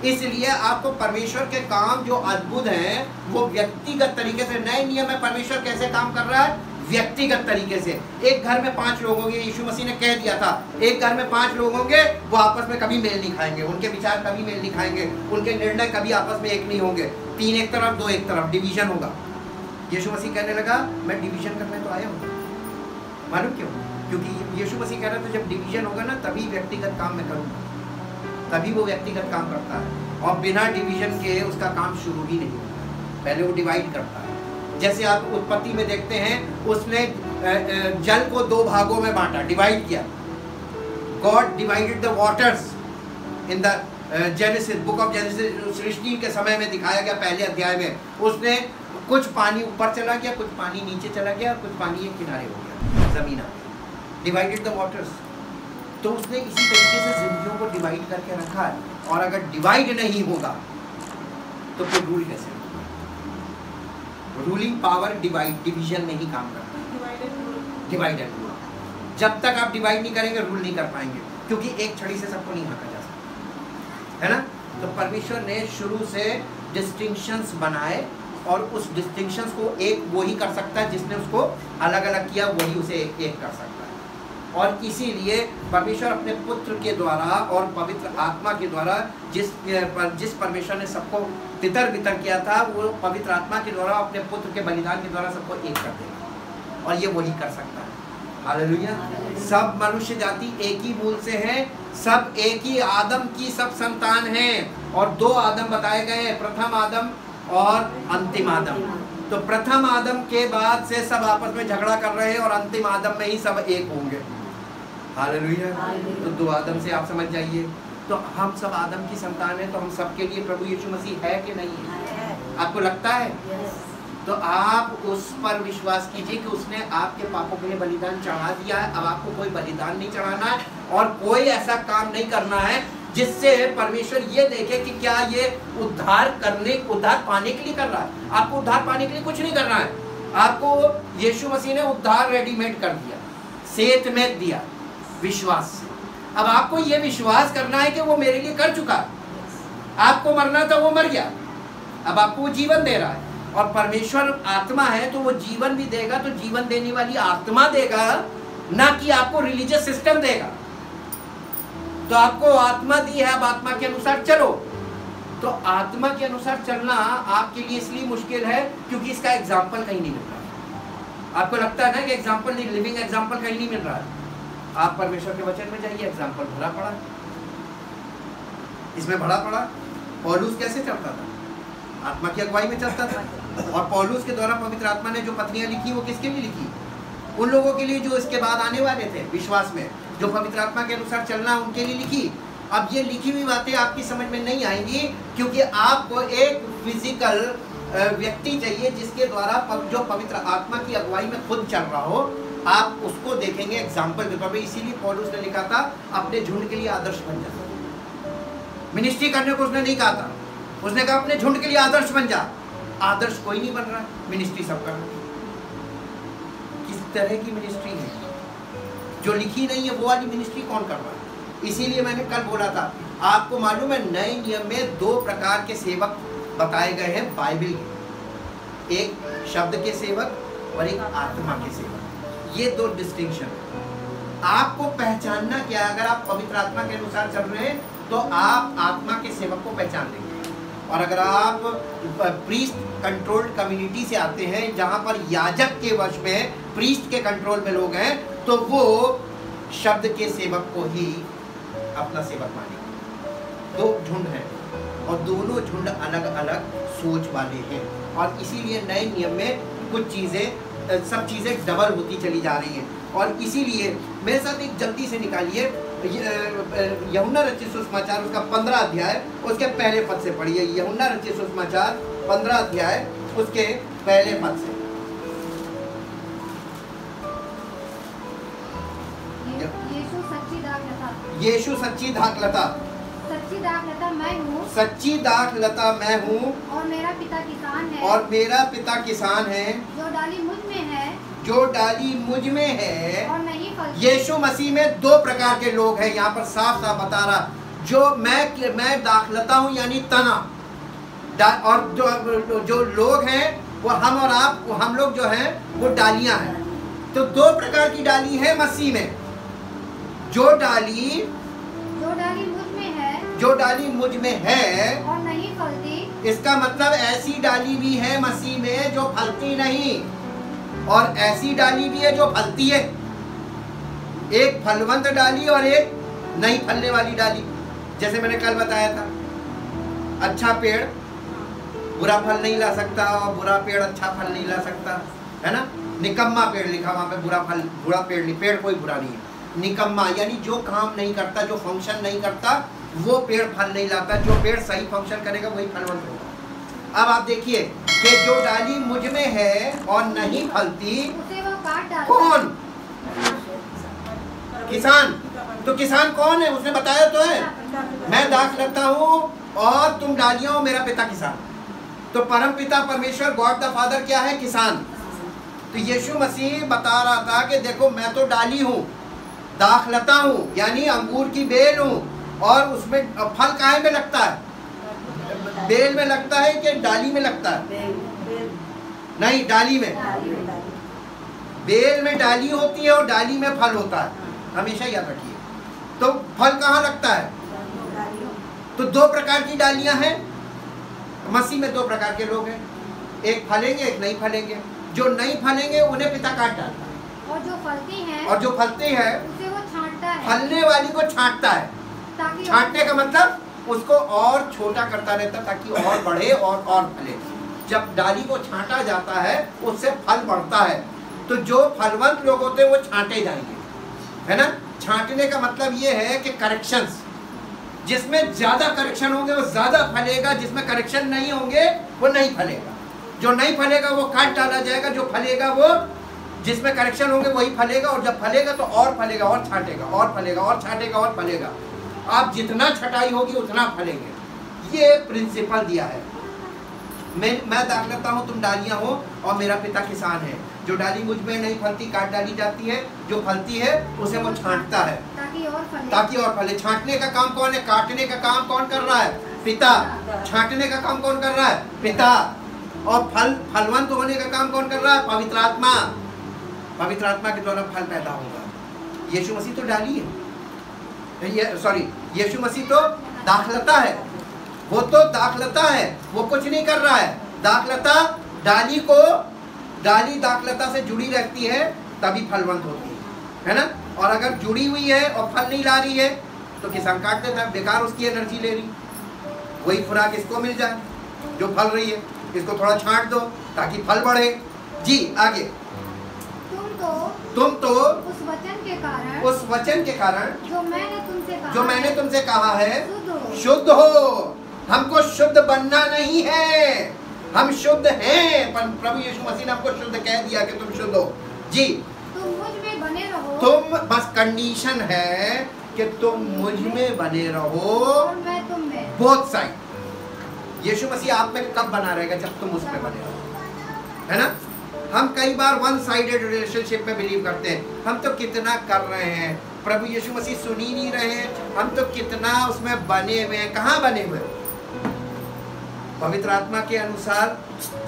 इसलिए आपको परमेश्वर के काम जो अद्भुत हैं वो व्यक्तिगत तरीके से। नए नियम में परमेश्वर कैसे काम कर रहा है? व्यक्तिगत तरीके से। एक घर में 5 लोग होंगे, यीशु मसीह ने कह दिया था एक घर में 5 लोग होंगे, वो आपस में कभी मेल नहीं खाएंगे, उनके विचार कभी मेल नहीं खाएंगे, उनके निर्णय कभी आपस में एक नहीं होंगे। 3 एक तरफ 2 एक तरफ, डिवीजन होगा। यीशु मसीह कहने लगा मैं डिवीजन करने तो आया हूँ। मालूम क्यों? क्योंकि यीशु मसीह कह रहा था जब डिवीजन होगा ना तभी व्यक्तिगत काम मैं करूँगा, तभी वो व्यक्तिगत काम करता है। और बिना डिवीजन के उसका काम शुरू ही नहीं होता। पहले वो डिवाइड करता है। जैसे आप उत्पत्ति में देखते हैं, उसने जल को 2 भागों में बांटा, डिवाइड किया। God divided the waters in the Genesis, book of Genesis. सृष्टि के समय में दिखाया गया पहले अध्याय में। उसने कुछ पानी ऊपर चला गया, कुछ पानी नीचे चला गया, कुछ पानी एक किनारे हो गया, जमीन आ गई। Divided the waters. तो उसने इसी तरीके से जिंदगियों को डिवाइड करके रखा है। और अगर डिवाइड नहीं होगा तो फिर रूल कैसे होगा? रूलिंग पावर डिवीजन में ही काम करता है। Divide and rule. जब तक आप डिवाइड नहीं करेंगे रूल नहीं कर पाएंगे, क्योंकि एक छड़ी से सबको नहीं हाँका जा सकता, है ना। तो परमेश्वर ने शुरू से डिस्टिंक्शंस बनाए, और उस डिस्टिंक्शंस को एक वो ही कर सकता है जिसने उसको अलग अलग किया, वही उसे एक कर सकता है। और इसीलिए परमेश्वर अपने पुत्र के द्वारा और पवित्र आत्मा के द्वारा जिस परमेश्वर ने सबको तितर बितर किया था, वो पवित्र आत्मा के द्वारा अपने पुत्र के बलिदान के द्वारा सबको एक कर देगा, और ये वही कर सकता है। हालेलुया। सब मनुष्य जाति एक ही मूल से है, सब एक ही आदम की सब संतान हैं, और दो आदम बताए गए हैं, प्रथम आदम और अंतिम आदम। तो प्रथम आदम के बाद से सब आपस में झगड़ा कर रहे हैं, और अंतिम आदम में ही सब एक होंगे। हालेलुया। तो दो आदम से आप समझ जाइए, तो हम सब आदम की संतान है, तो हम सबके लिए प्रभु यीशु मसीह है कि नहीं है? आपको लगता है? तो आप उस पर विश्वास कीजिए कि उसने आपके पापों के लिए बलिदान चढ़ा दिया है। अब आपको कोई बलिदान नहीं चढ़ाना है, और कोई ऐसा काम नहीं करना है जिससे परमेश्वर ये देखे कि क्या ये उद्धार पाने के लिए कर रहा है। आपको उद्धार पाने के लिए कुछ नहीं करना है, आपको यीशु मसीह ने उद्धार रेडीमेड कर दिया, सेत में दिया विश्वास से। अब आपको ये विश्वास करना है कि वो मेरे लिए कर चुका, आपको मरना था वो मर गया, अब आपको वो जीवन दे रहा है, और परमेश्वर आत्मा है तो वो जीवन भी देगा, तो जीवन देने वाली आत्मा देगा, ना कि आपको रिलीजियस सिस्टम देगा। तो आपको आत्मा दी है, अब आत्मा के अनुसार चलो। तो आत्मा के अनुसार चलना आपके लिए इसलिए मुश्किल है क्योंकि इसका एग्जाम्पल कहीं नहीं मिल रहा। आपको लगता है ना कि एग्जाम्पल नहीं, लिविंग एग्जाम्पल कहीं नहीं मिल रहा है। आप परमेश्वर के वचन में जाइए, एग्जाम्पल भरा पड़ा, इसमें भरा पड़ा। पौलुस कैसे चलता था? आत्मा की अगुवाई में चलता था, और पौलुस के द्वारा पवित्र आत्मा ने जो पत्रियां लिखी वो किसके लिए लिखी? उन लोगों के लिए जो इसके बाद आने वाले थे विश्वास में, जो पवित्र आत्मा के अनुसार चलना उनके लिए लिखी। अब ये लिखी हुई बातें आपकी समझ में नहीं आएंगी, क्योंकि आपको एक फिजिकल व्यक्ति चाहिए जिसके द्वारा जो पवित्र आत्मा की अगुवाई में खुद चल रहा हो, आप उसको देखेंगे एग्जाम्पल के तौर पर। इसीलिए पौलुस ने लिखा था अपने झुंड के लिए आदर्श बन जा। मिनिस्ट्री करने को उसने नहीं कहा था, उसने कहा अपने झुंड के लिए आदर्श बन जा। आदर्श कोई नहीं बन रहा, मिनिस्ट्री सब कर रहा। किस तरह की मिनिस्ट्री है? जो लिखी नहीं है वो वाली मिनिस्ट्री कौन कर रहा है? इसीलिए मैंने कल बोला था, आपको मालूम है नए नियम में दो प्रकार के सेवक बताए गए हैं बाइबल के, एक शब्द के सेवक और एक आत्मा के सेवक। ये दो डिस्टिंक्शन। आपको पहचानना क्या? अगर आप पवित्र आत्मा के अनुसार चल रहे हैं तो आप आत्मा के सेवक को पहचान लेंगे, और अगर आप प्रीस्ट कंट्रोल्ड कम्युनिटी से आते हैं जहां पर याजक के वश में, प्रीस्ट के कंट्रोल में लोग हैं, तो वो शब्द के सेवक को ही अपना सेवक मानेंगे। दो झुंड हैं, और दोनों झुंड अलग अलग सोच वाले हैं, और इसीलिए नए नियम में कुछ चीज़ें, सब चीज़ें डबल होती चली जा रही हैं। और इसीलिए मेरे साथ एक जल्दी से निकालिए यूहन्ना रचित सुसमाचार, उसका 15 अध्याय, उसके पहले पद से पढ़िए। यूहन्ना रचित सुसमाचार 15 अध्याय, उसके पहले पद से। यीशु सच्ची दाखलता, सच्ची दाखलता मैं हूँ, सच्ची दाखलता मैं हूँ, और मेरा पिता किसान है, और मेरा पिता किसान है, जो डाली मुझ में है, जो डाली मुझ में है, और नहीं फलती। यीशु मसीह में दो प्रकार के लोग हैं, यहाँ पर साफ साफ बता रहा। जो मैं दाखलता हूँ यानी तना, और जो लोग हैं वो हम और आप, हम लोग जो हैं वो डालियाँ हैं। तो दो प्रकार की डाली है मसीह में। जो डाली मुझ में है, जो डाली मुझ में है और नहीं फलती, इसका मतलब ऐसी डाली भी है मसीह में जो फलती नहीं, और ऐसी डाली भी है जो फलती है। एक फलवंत डाली और एक नहीं फलने वाली डाली। जैसे मैंने कल बताया था, अच्छा पेड़ बुरा फल नहीं ला सकता, और बुरा पेड़ अच्छा फल नहीं ला सकता, है ना। निकम्मा पेड़ लिखा वहां पे, बुरा पेड़ नहीं, पेड़ कोई बुरा नहीं है। निकम्मा यानी जो काम नहीं करता, जो फंक्शन नहीं करता, वो पेड़ फल नहीं लाता। जो पेड़ सही फंक्शन करेगा वही फलवंत होगा। अब आप देखिए कि जो डाली मुझ में है और नहीं फलती, उसे वो काट डालता। कौन? किसान। तो किसान कौन है? उसने बताया तो है, मैं दाखलता हूँ और तुम डालियां हो, मेरा पिता किसान। तो परम पिता परमेश्वर गॉड द फादर क्या है? किसान। तो यीशु मसीह बता रहा था कि देखो मैं तो डाली हूँ, दाखलता हूँ यानी अंगूर की बेल हूँ, और उसमें फल काहे में लगता है? बेल में लगता है कि डाली में लगता है? नहीं, डाली में। बेल में डाली होती है और डाली में फल होता है। हमेशा याद रखिए। तो फल कहाँ लगता है? तो दो प्रकार की डालियां हैं मसीह में। दो प्रकार के लोग हैं, एक फलेंगे एक नहीं फलेंगे। जो नहीं फलेंगे उन्हें पिता काट डालता है, और जो फलती हैं और जो फलते हैं उसे वो छांटता है, फलने वाली को छांटता है। ताकि छांटने का मतलब उसको और छोटा करता रहता ताकि और बढ़े और फले। जब डाली को छांटा जाता है उससे फल बढ़ता है। तो जो फलवंत लोग होते हैं वो छांटे जाएंगे, है ना। छांटने का मतलब ये है कि करेक्शंस, जिसमें ज्यादा करेक्शन होंगे वो ज्यादा फलेगा, जिसमें करेक्शन नहीं होंगे वो नहीं फलेगा। जो नहीं फलेगा वो काट डाला जाएगा, जो फलेगा वो, जिसमें करेक्शन होंगे वही फलेगा। और जब फलेगा तो और फलेगा और छांटेगा और फलेगा और छांटेगा और फलेगा। आप जितना छटाई होगी उतना फलेंगे। ये प्रिंसिपल दिया है। मैं दाख लेता हूँ, तुम डालियां हो, और मेरा पिता किसान है। जो डाली मुझ में नहीं फलती काट डाली जाती है, जो फलती है उसे वो छांटता है ताकि और फले। छांटने का काम कौन है? काटने का काम कौन कर रहा है? पिता। छांटने का काम कौन कर रहा है? पिता। और फलवंत होने का काम कौन कर रहा है? पवित्र आत्मा। पवित्र आत्मा के द्वारा फल पैदा होगा। यीशु मसीह तो डाली है, यीशु मसीह तो दाखलता है। वो तो दाखलता है, वो कुछ नहीं कर रहा है। दाखलता डाली दाखलता से जुड़ी रहती है तभी फलवंत होती है ना। और अगर जुड़ी हुई है और फल नहीं ला रही है तो किसान काट देता है, बेकार उसकी एनर्जी ले रही। वही खुराक इसको मिल जाए जो फल रही है, इसको थोड़ा छांट दो ताकि फल बढ़े। जी आगे। तुम तो उस वचन के कारण जो मैंने तुमसे कहा है शुद्ध हो। हमको शुद्ध बनना नहीं है, हम शुद्ध हैं, पर प्रभु यीशु मसीह ने हमको शुद्ध कह दिया कि तुम शुद्ध हो। जी तुम मुझ में बने रहो। तुम, बस कंडीशन है कि तुम मुझ में बने रहो, और मैं तुम में। Both side. यीशु मसीह आप में कब बना रहेगा? जब तुम उसमें बने रहो, है ना। हम कई बार वन साइडेड रिलेशनशिप में बिलीव करते हैं। हम तो कितना कर रहे हैं, प्रभु यीशु मसीह सुन ही नहीं रहे हैं। हम तो कितना उसमें बने हुए हैं। कहाँ बने हुए? पवित्र आत्मा के अनुसार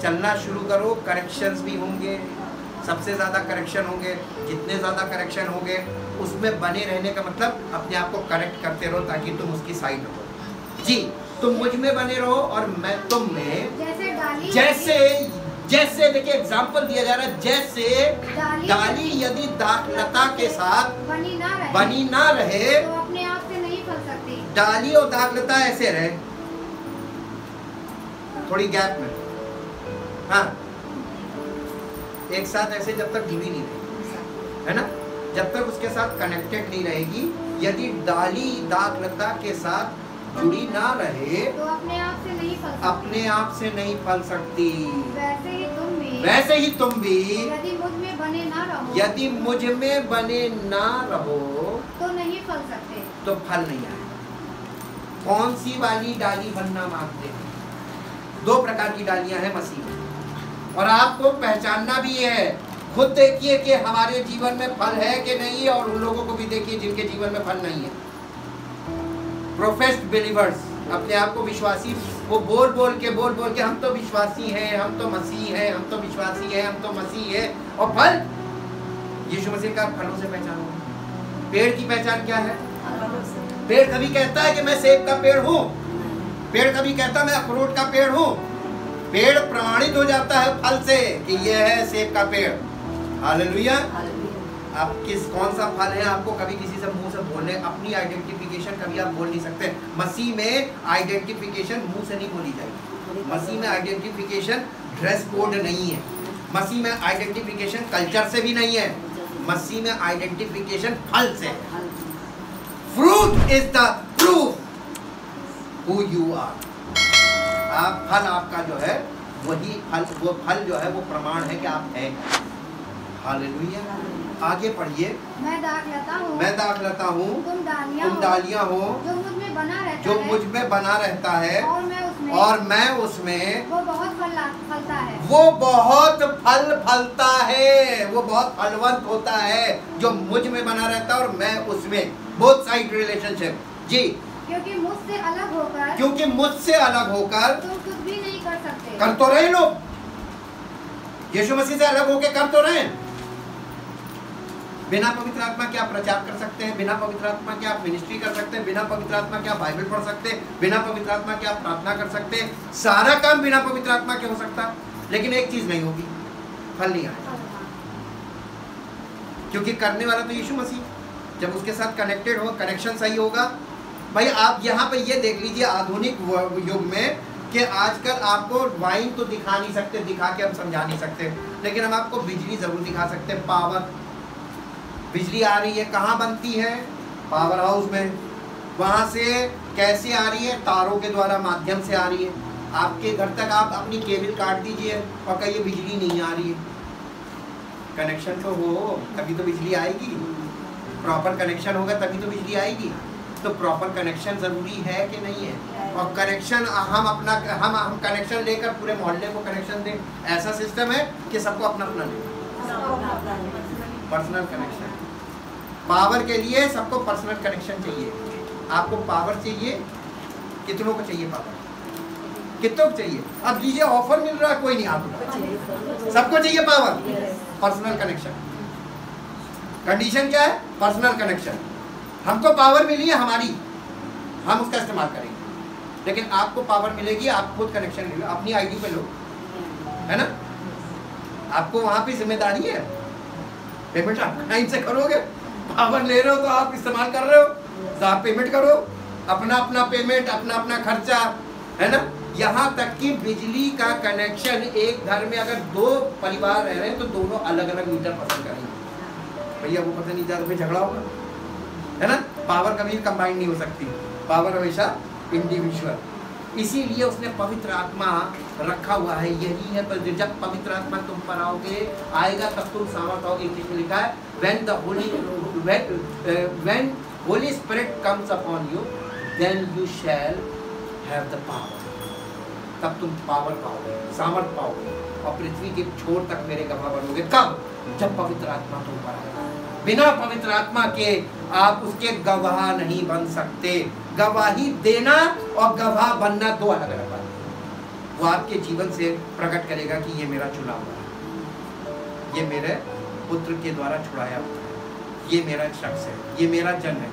चलना शुरू करो। करेक्शंस भी होंगे, सबसे ज़्यादा करेक्शन होंगे। जितने ज़्यादा करेक्शन होंगे उसमें बने रहने का मतलब अपने आप को करेक्ट करते रहो ताकि तुम उसकी साइड रहो। जी तुम मुझ में बने रहो और मैं तुम में। जैसे देखिए एग्जाम्पल दिया जा रहा है, जैसे डाली यदि दाखलता के साथ बनी ना रहे तो अपने आप से नहीं फल सकती। डाली और दाखलता ऐसे रहे थोड़ी गैप में, हाँ, एक साथ ऐसे जब तक जुड़ी नहीं रहेगी, है ना। जब तक उसके साथ कनेक्टेड नहीं रहेगी, यदि डाली दाखलता के साथ जुड़ी ना रहे तो अपने आप से नहीं फल सकती। वैसे ही तुम भी यदि मुझ में बने ना रहो तो नहीं फल सकते। तो फल नहीं आए। कौन सी वाली डाली बनना मांगते हैं? दो प्रकार की डालियां हैं मसीह में, और आपको पहचानना भी है। खुद देखिए कि हमारे जीवन में फल है कि नहीं, और उन लोगों को भी देखिए जिनके जीवन में फल नहीं है। प्रोफेस्ड बिलीवर्स, अपने आप को विश्वासी, वो बोल बोल के हम तो विश्वासी हैं, हम तो मसीह हैं, हम तो विश्वासी हैं, हम तो मसीह है, और फल यीशु मसीह का फलों से पहचानो। पेड़ की पहचान क्या है? पेड़ कभी कहता है कि मैं सेब का पेड़ हूँ, पेड़ कभी कहता है मैं अखरोट का पेड़ हूँ। पेड़ प्रमाणित हो जाता है फल से कि यह है सेब का पेड़। हालेलुया। आप कौन सा फल है आपको कभी किसी से मुंह से बोलने, अपनी आइडेंटिफिकेशन कभी आप बोल नहीं सकते। मसीह में आइडेंटिफिकेशन मुंह से नहीं बोली जाएगी। मसीह में आइडेंटिफिकेशन ड्रेस कोड नहीं है। मसीह में आइडेंटिफिकेशन कल्चर से भी नहीं है। मसीह में आइडेंटिफिकेशन फल से। Fruit is the proof who you are. आप फल, आपका जो है वही फल, वो फल जो है वो प्रमाण है कि आप हैं। हालेलुया। आगे पढ़िए। मैं दाख लेता हूँ, तुम डालियाँ हो, जो मुझ में बना रहता है, और मैं उसमें, वो बहुत फलता है। वो बहुत फल फलता है, वो बहुत फलवंत होता है जो मुझ में बना रहता है और मैं उसमें। Both side relationship. जी क्योंकि मुझसे अलग होकर तुम कुछ भी नहीं कर सकते। कर तो रहे लोग, यीशु मसीह से अलग होकर कर तो रहे। बिना पवित्र आत्मा के आप प्रचार कर सकते हैं, बिना पवित्र आत्मा के आप मिनिस्ट्री कर सकते हैं, बिना पवित्र आत्मा के आप बाइबल पढ़ सकते हैं, बिना पवित्र आत्मा के आप प्रार्थना कर सकते हैं। सारा काम बिना पवित्र आत्मा के हो सकता है, लेकिन एक चीज नहीं होगी, फल नहीं आएगा, क्योंकि करने वाला तो यीशु मसीह। जब उसके साथ कनेक्टेड हो, कनेक्शन सही होगा। भाई आप यहाँ पे ये देख लीजिए आधुनिक युग में कि आजकल आपको वाइन तो दिखा नहीं सकते, दिखा के हम समझा नहीं सकते, लेकिन हम आपको बिजली जरूर दिखा सकते हैं। पावर, बिजली आ रही है, कहाँ बनती है? पावर हाउस में। वहाँ से कैसे आ रही है? तारों के द्वारा माध्यम से आ रही है। आपके घर तक आप अपनी केबल काट दीजिए और कहिए बिजली नहीं आ रही है। कनेक्शन तो हो तभी तो बिजली आएगी, प्रॉपर कनेक्शन होगा तभी तो बिजली आएगी। तो प्रॉपर कनेक्शन जरूरी है कि नहीं है? और कनेक्शन हम अपना हम कनेक्शन लेकर पूरे मोहल्ले को कनेक्शन दें, ऐसा सिस्टम है कि सबको अपना अपना लें, पर्सनल कनेक्शन। पावर के लिए सबको पर्सनल कनेक्शन चाहिए। आपको पावर चाहिए, कितनों को चाहिए पावर? कितनों को चाहिए? अब लीजिए ऑफर मिल रहा है, कोई नहीं आपको, सबको चाहिए पावर, पर्सनल कनेक्शन। कंडीशन क्या है? Personal connection. हमको पावर मिली है हमारी, हम उसका इस्तेमाल करेंगे, लेकिन आपको पावर मिलेगी, आप खुद कनेक्शन ले लो, अपनी आईडी पे लो, है ना? आपको वहां पे जिम्मेदारी है, पेमेंट आप टाइम से करोगे, पावर ले रहे हो तो आप इस्तेमाल कर रहे हो तो आप पेमेंट करो, अपना अपना पेमेंट, अपना अपना खर्चा, है ना? यहाँ तक कि बिजली का कनेक्शन, एक घर में अगर दो परिवार रह रहे हैं तो दोनों अलग अलग मीटर पसंद करेंगे। भैया वो पता नहीं ज़्यादा झगड़ा होगा, है ना? पावर कभी कंबाइन नहीं हो सकती, पावर हमेशा इंडिविजुअल। इसीलिए उसने पवित्र आत्मा रखा हुआ है, यही है। पर जब पवित्र आत्मा तुम पर आएगा तब तुम सामर्थ होगे। इंग्लिश में लिखा है when Holy Spirit comes upon you, then you shall have the power। तब तुम पावर पाओगे, सामर्थ पाओगे और पृथ्वी के छोर तक मेरे गवाह बनोगे। कब? जब पवित्र आत्मा तुम पर आएगा। बिना पवित्र आत्मा के आप उसके गवाह नहीं बन सकते। गवाही देना और गवाह बनना दो अलग अलग बात है। वो आपके जीवन से प्रकट करेगा कि ये मेरा चुना हुआ है, ये मेरे पुत्र के द्वारा छुड़ाया हुआ है, ये मेरा शख्स है, ये मेरा जन है।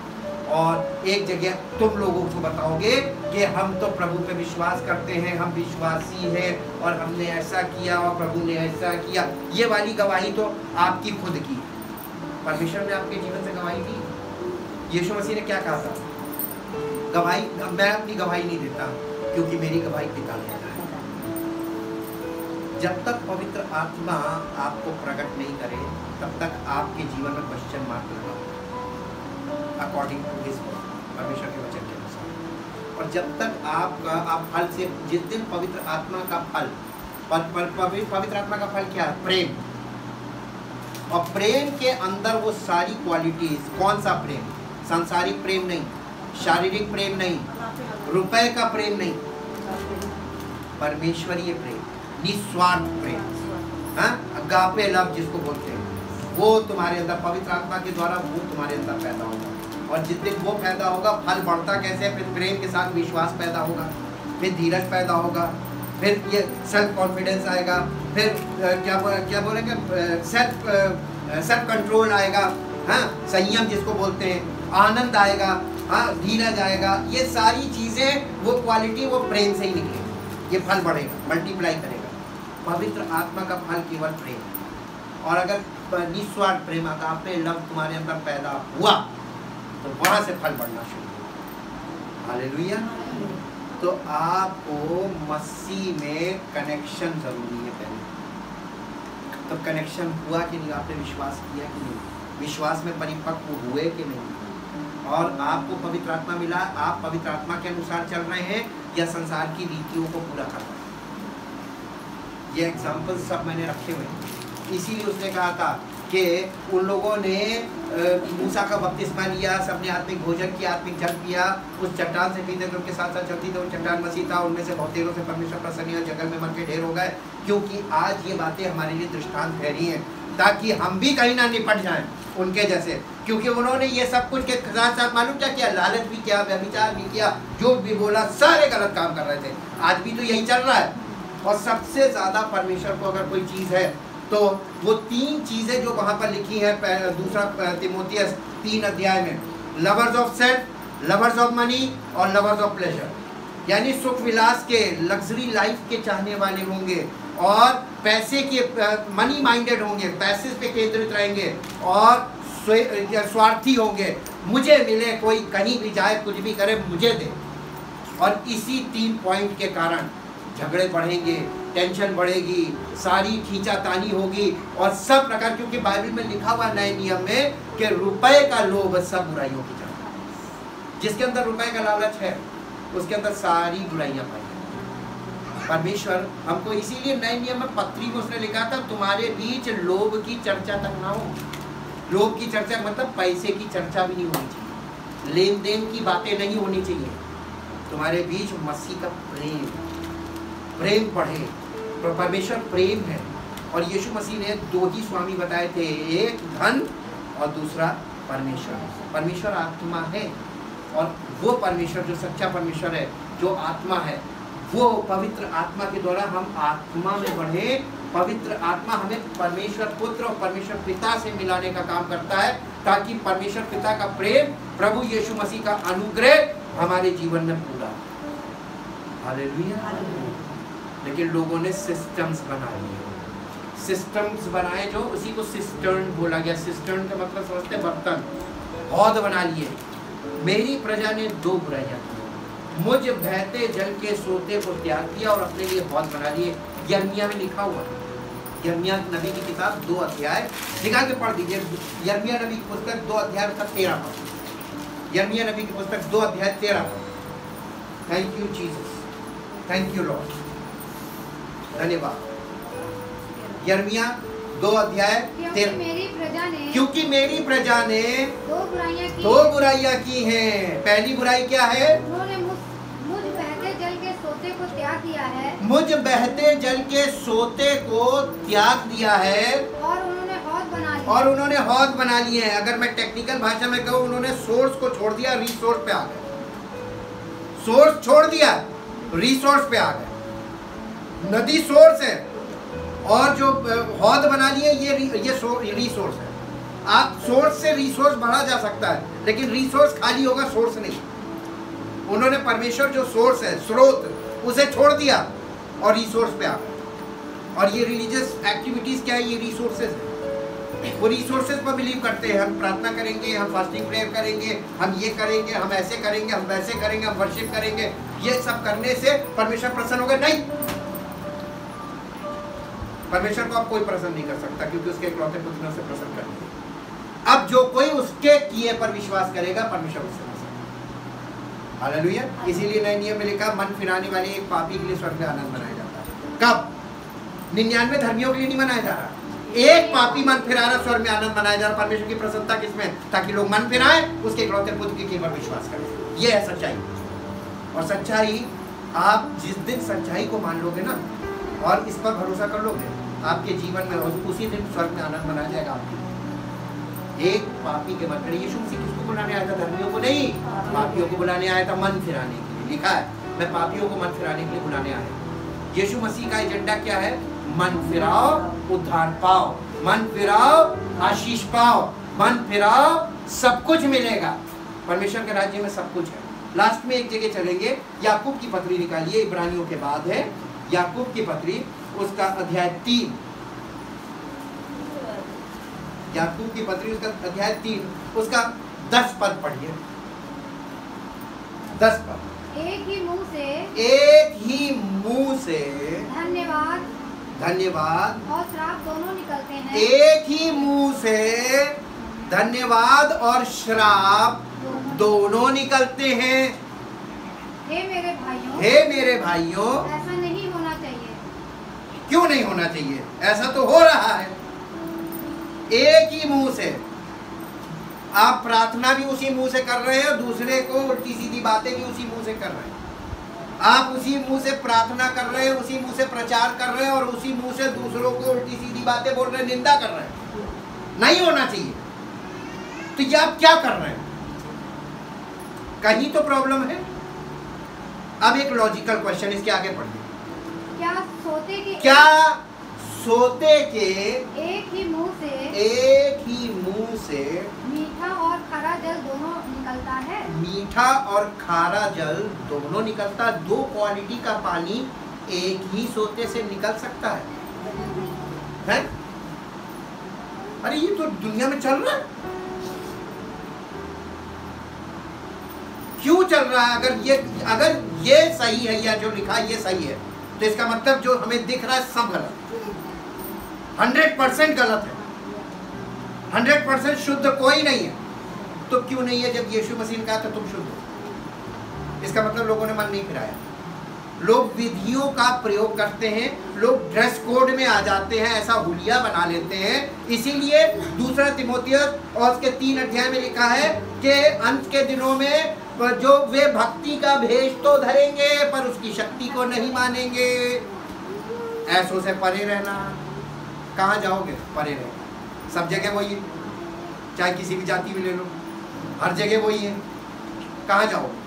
और एक जगह तुम लोगों को बताओगे कि हम तो प्रभु पे विश्वास करते हैं, हम विश्वासी हैं और हमने ऐसा किया और प्रभु ने ऐसा किया। ये वाली गवाही तो आपकी खुद की। परमेश्वर ने आपके जीवन से गवाही दी। यीशु मसीह ने क्या कहा था? गवाही, मैं अपनी गवाही नहीं देता क्योंकि मेरी गवाही पिता ने दी है। जब तक पवित्र आत्मा आपको प्रकट नहीं करे तब तक आपके जीवन में क्वेश्चन मार्क लगा, अकॉर्डिंग टू हिज वर्ड, परमेश्वर के वचन के अनुसार। और जब तक आप फल से, जिस दिन पवित्र आत्मा का फल, पवित्र आत्मा का फल क्या है? प्रेम। और प्रेम के अंदर वो सारी क्वालिटीज। कौन सा प्रेम? सांसारिक प्रेम नहीं, शारीरिक प्रेम नहीं, रुपए का प्रेम नहीं, परमेश्वरीय प्रेम, निस्वार्थ प्रेम, हाँ, अगापे लव जिसको बोलते हैं, वो तुम्हारे अंदर पवित्र आत्मा के द्वारा वो तुम्हारे अंदर पैदा होगा। और जिस दिन वो पैदा होगा, फल बढ़ता कैसे? फिर प्रेम के साथ विश्वास पैदा होगा, फिर धीरज पैदा होगा, फिर ये सेल्फ कॉन्फिडेंस आएगा, फिर क्या बोलेंगे, सेल्फ कंट्रोल आएगा, हाँ, संयम जिसको बोलते हैं, आनंद आएगा, हाँ, धीरज आएगा। ये सारी चीज़ें, वो क्वालिटी वो प्रेम से ही निकलेगी। ये फल बढ़ेगा, मल्टीप्लाई करेगा। पवित्र आत्मा का फल केवल प्रेम। और अगर निस्वार्थ प्रेम, अगापे लव तुम्हारे अंदर पैदा हुआ तो वहाँ से फल बढ़ना शुरू होगा। हालेलुया। तो आपको मसीह में कनेक्शन जरूरी है पहले। तो कनेक्शन हुआ कि नहीं? आपने विश्वास किया कि नहीं? विश्वास में परिपक्व हुए कि नहीं? और आपको पवित्र आत्मा मिला, आप पवित्र आत्मा के अनुसार चल रहे हैं या संसार की रीतियों को पूरा कर रहे हैं? ये एग्जाम्पल सब मैंने रखे हुए हैं। इसीलिए उसने कहा था कि उन लोगों ने मूसा का बपतिस्मा लिया, सबने आत्मिक भोजन किया, आत्मिक जल पिया, उस चट्टान से पीते थे, उनके साथ साथ चलती थे, वो चट्टान मसीह था। उनमें से बहुतेरों से परमेश्वर प्रसन्न हुआ, जंगल में मर के ढेर हो गए। क्योंकि आज ये बातें हमारे लिए दृष्टांत ठहरी हैं ताकि हम भी कहीं ना निपट जाएं उनके जैसे। क्योंकि उन्होंने ये सब कुछ के साथ साथ मालूम क्या किया? लालच भी किया, व्यभिचार भी किया, झूठ भी बोला, सारे गलत काम कर रहे थे। आज भी तो यही चल रहा है। और सबसे ज़्यादा परमेश्वर को अगर कोई चीज़ है तो वो 3 चीजें जो वहां पर लिखी है दूसरा तिमोथियस 3 अध्याय में, lovers of self, lovers of money और लवर्स ऑफ प्लेजर, यानी सुख विलास के, लग्जरी लाइफ के चाहने वाले होंगे और पैसे के मनी माइंडेड होंगे, पैसे पे केंद्रित रहेंगे और स्वार्थी होंगे। मुझे मिले, कोई कहीं भी जाए, कुछ भी करे, मुझे दे। और इसी 3 पॉइंट के कारण झगड़े बढ़ेंगे, टेंशन बढ़ेगी, सारी खींचातानी होगी और सब प्रकार, क्योंकि बाइबल में लिखा हुआ नए नियम में कि रुपए का लोभ सब बुराइयों की जड़ है। जिसके अंदर रुपए का लालच है उसके अंदर सारी बुराइयां पाई जाती। परमेश्वर हमको इसीलिए नए नियम में पत्री में उसने लिखा था, तुम्हारे बीच लोभ की चर्चा तक ना हो। लोभ की चर्चा मतलब पैसे की चर्चा भी नहीं होनी चाहिए, लेन देन की बातें नहीं होनी चाहिए। तुम्हारे बीच मसीह का प्रेम, प्रेम बढ़े। तो परमेश्वर प्रेम है और यीशु मसीह ने 2 ही स्वामी बताए थे, एक धन और दूसरा परमेश्वर। परमेश्वर आत्मा है और वो परमेश्वर जो सच्चा परमेश्वर है, जो आत्मा है, वो पवित्र आत्मा के द्वारा हम आत्मा में बढ़े। पवित्र आत्मा हमें परमेश्वर पुत्र और परमेश्वर पिता से मिलाने का काम करता है, ताकि परमेश्वर पिता का प्रेम, प्रभु यीशु मसीह का अनुग्रह हमारे जीवन में पूरा। हालेलुया। लेकिन लोगों ने सिस्टम्स बना लिए, सिस्टम्स बनाए जो उसी को सिस्टर्न बोला गया। सिस्टर्न का मतलब समझते बर्तन, हौद बना लिए। मेरी प्रजा ने 2 बुराइयां की, मुझ बहते जल के सोते को त्याग किया और अपने लिए हौद बना लिए। यर्मिया में लिखा हुआ, यर्मिया नबी की किताब 2 अध्याय निकाल के पढ़ दीजिए। यर्मिया नबी की पुस्तक 2 अध्याय का 13 पद। यर्मिया नबी की पुस्तक 2 अध्याय 13 पद। Thank you Jesus, thank you Lord, धन्यवाद। यर्मिया 2 अध्याय 13। क्योंकि मेरी प्रजा ने 2 बुराइयां की हैं। पहली बुराई क्या है? उन्होंने मुझ बहते जल के सोते को त्याग दिया है। मुझ बहते जल के सोते को त्याग दिया है और उन्होंने हौद बना लिए हैं। अगर मैं टेक्निकल भाषा में कहूँ, उन्होंने सोर्स को छोड़ दिया, रिसोर्स पे आ गए। सोर्स छोड़ दिया, रिसोर्स पे आ गए। नदी सोर्स है और जो हौद बना लिए ये रिसोर्स है। आप सोर्स से रिसोर्स बढ़ा जा सकता है, लेकिन रिसोर्स खाली होगा, सोर्स नहीं। उन्होंने परमेश्वर जो सोर्स है, स्रोत, उसे छोड़ दिया और रिसोर्स पे आ गए। और ये रिलीजियस एक्टिविटीज क्या है? ये रिसोर्सेज है। वो रिसोर्सेज पर बिलीव करते हैं। हम प्रार्थना करेंगे, हम फास्टिंग प्रेयर करेंगे, हम ये करेंगे, हम ऐसे करेंगे, हम वैसे करेंगे, हम वर्शिप करेंगे। ये सब करने से परमेश्वर प्रसन्न होगा? नहीं। परमेश्वर को आप कोई प्रसन्न नहीं कर सकता, क्योंकि उसके इकलौते पुत्र ने उसे प्रसन्न कर दिया। अब जो कोई उसके किए पर विश्वास करेगा, परमेश्वर उससे प्रसन्न। हालेलुया। इसीलिए नए नियम में लिखा, मन फिराने वाले एक पापी के लिए स्वर्ग में आनंद मनाया जाता है। कब? 99 धर्मियों के लिए नहीं मनाया जा रहा, एक पापी मन फिरा रहा, स्वर्ग में आनंद मनाया जा रहा। परमेश्वर की प्रसन्नता किसमें? ताकि लोग मन फिराएं, उसके इकलौते पुत्र के किए पर विश्वास करें। यह है सच्चाई। और सच्चाई, आप जिस दिन सच्चाई को मान लोगे ना और इस पर भरोसा कर लोगे, आपके जीवन में उसी दिन स्वर्ग में आनंद मनाया जाएगा आपकी। एक पापी के मन। यीशु मसीह किसको बुलाने आया था? धर्मियों को नहीं, पापियों को बुलाने आया था, मन फिराने के लिए। लिखा है, मैं पापियों को मन फिराने के लिए बुलाने आया। यीशु मसीह का एजेंडा क्या है? मन फिराओ, उद्धार पाओ। मन फिराओ, आशीष पाओ। मन फिराओ, सब कुछ मिलेगा। परमेश्वर के राज्य में सब कुछ है। लास्ट में एक जगह चलेंगे, याकूब की पत्री निकालिए, इब्रानियों के बाद है याकूब की पत्री, उसका अध्याय 3। याकूब की पत्री उसका अध्याय 3, उसका 10 पद पढ़िए। 10 पद। एक ही मुंह से धन्यवाद और श्राप दोनों निकलते हैं। एक ही मुंह से धन्यवाद और श्राप दोनों निकलते हैं। हे मेरे भाइयों, ऐसा नहीं होना चाहिए। क्यों नहीं होना चाहिए? ऐसा तो हो रहा है। एक ही मुंह से आप प्रार्थना भी उसी मुंह से कर रहे हैं और दूसरे को उल्टी सीधी बातें भी उसी मुंह से कर रहे हैं। आप उसी मुंह से प्रार्थना कर रहे हैं, उसी मुंह से प्रचार कर रहे हैं और उसी मुंह से दूसरों को उल्टी सीधी बातें बोल रहे हैं, निंदा कर रहे हैं। नहीं होना चाहिए। तो ये आप क्या कर रहे हैं? कहीं तो प्रॉब्लम है। अब एक लॉजिकल क्वेश्चन, इसके आगे पढ़िए। क्या सोते के एक ही मुंह से मीठा और खारा जल दोनों निकलता है। मीठा और खारा जल दोनों निकलता। दो क्वालिटी का पानी एक ही सोते से निकल सकता है? अरे ये तो दुनिया में चल रहा है। क्यों चल रहा है? अगर ये सही है या जो लिखा है ये सही है, तो इसका मतलब जो हमें दिख रहा है सब गलत, 100% गलत है। 100% शुद्ध कोई नहीं है। तो क्यों नहीं है? जब यीशु मसीह ने कहा था तुम शुद्ध हो, इसका मतलब लोगों ने मन नहीं फिराया। लोग विधियों का प्रयोग करते हैं, लोग ड्रेस कोड में आ जाते हैं, ऐसा हुलिया बना लेते हैं। इसीलिए दूसरा तिमोथियस और उसके 3 अध्याय में लिखा है कि अंत के दिनों में जो वे भक्ति का भेष तो धरेंगे पर उसकी शक्ति को नहीं मानेंगे। ऐसों से परे रहना। कहाँ जाओगे? परे रहना। सब जगह वही है, चाहे किसी भी जाति में ले लो, हर जगह वही है। कहाँ जाओगे?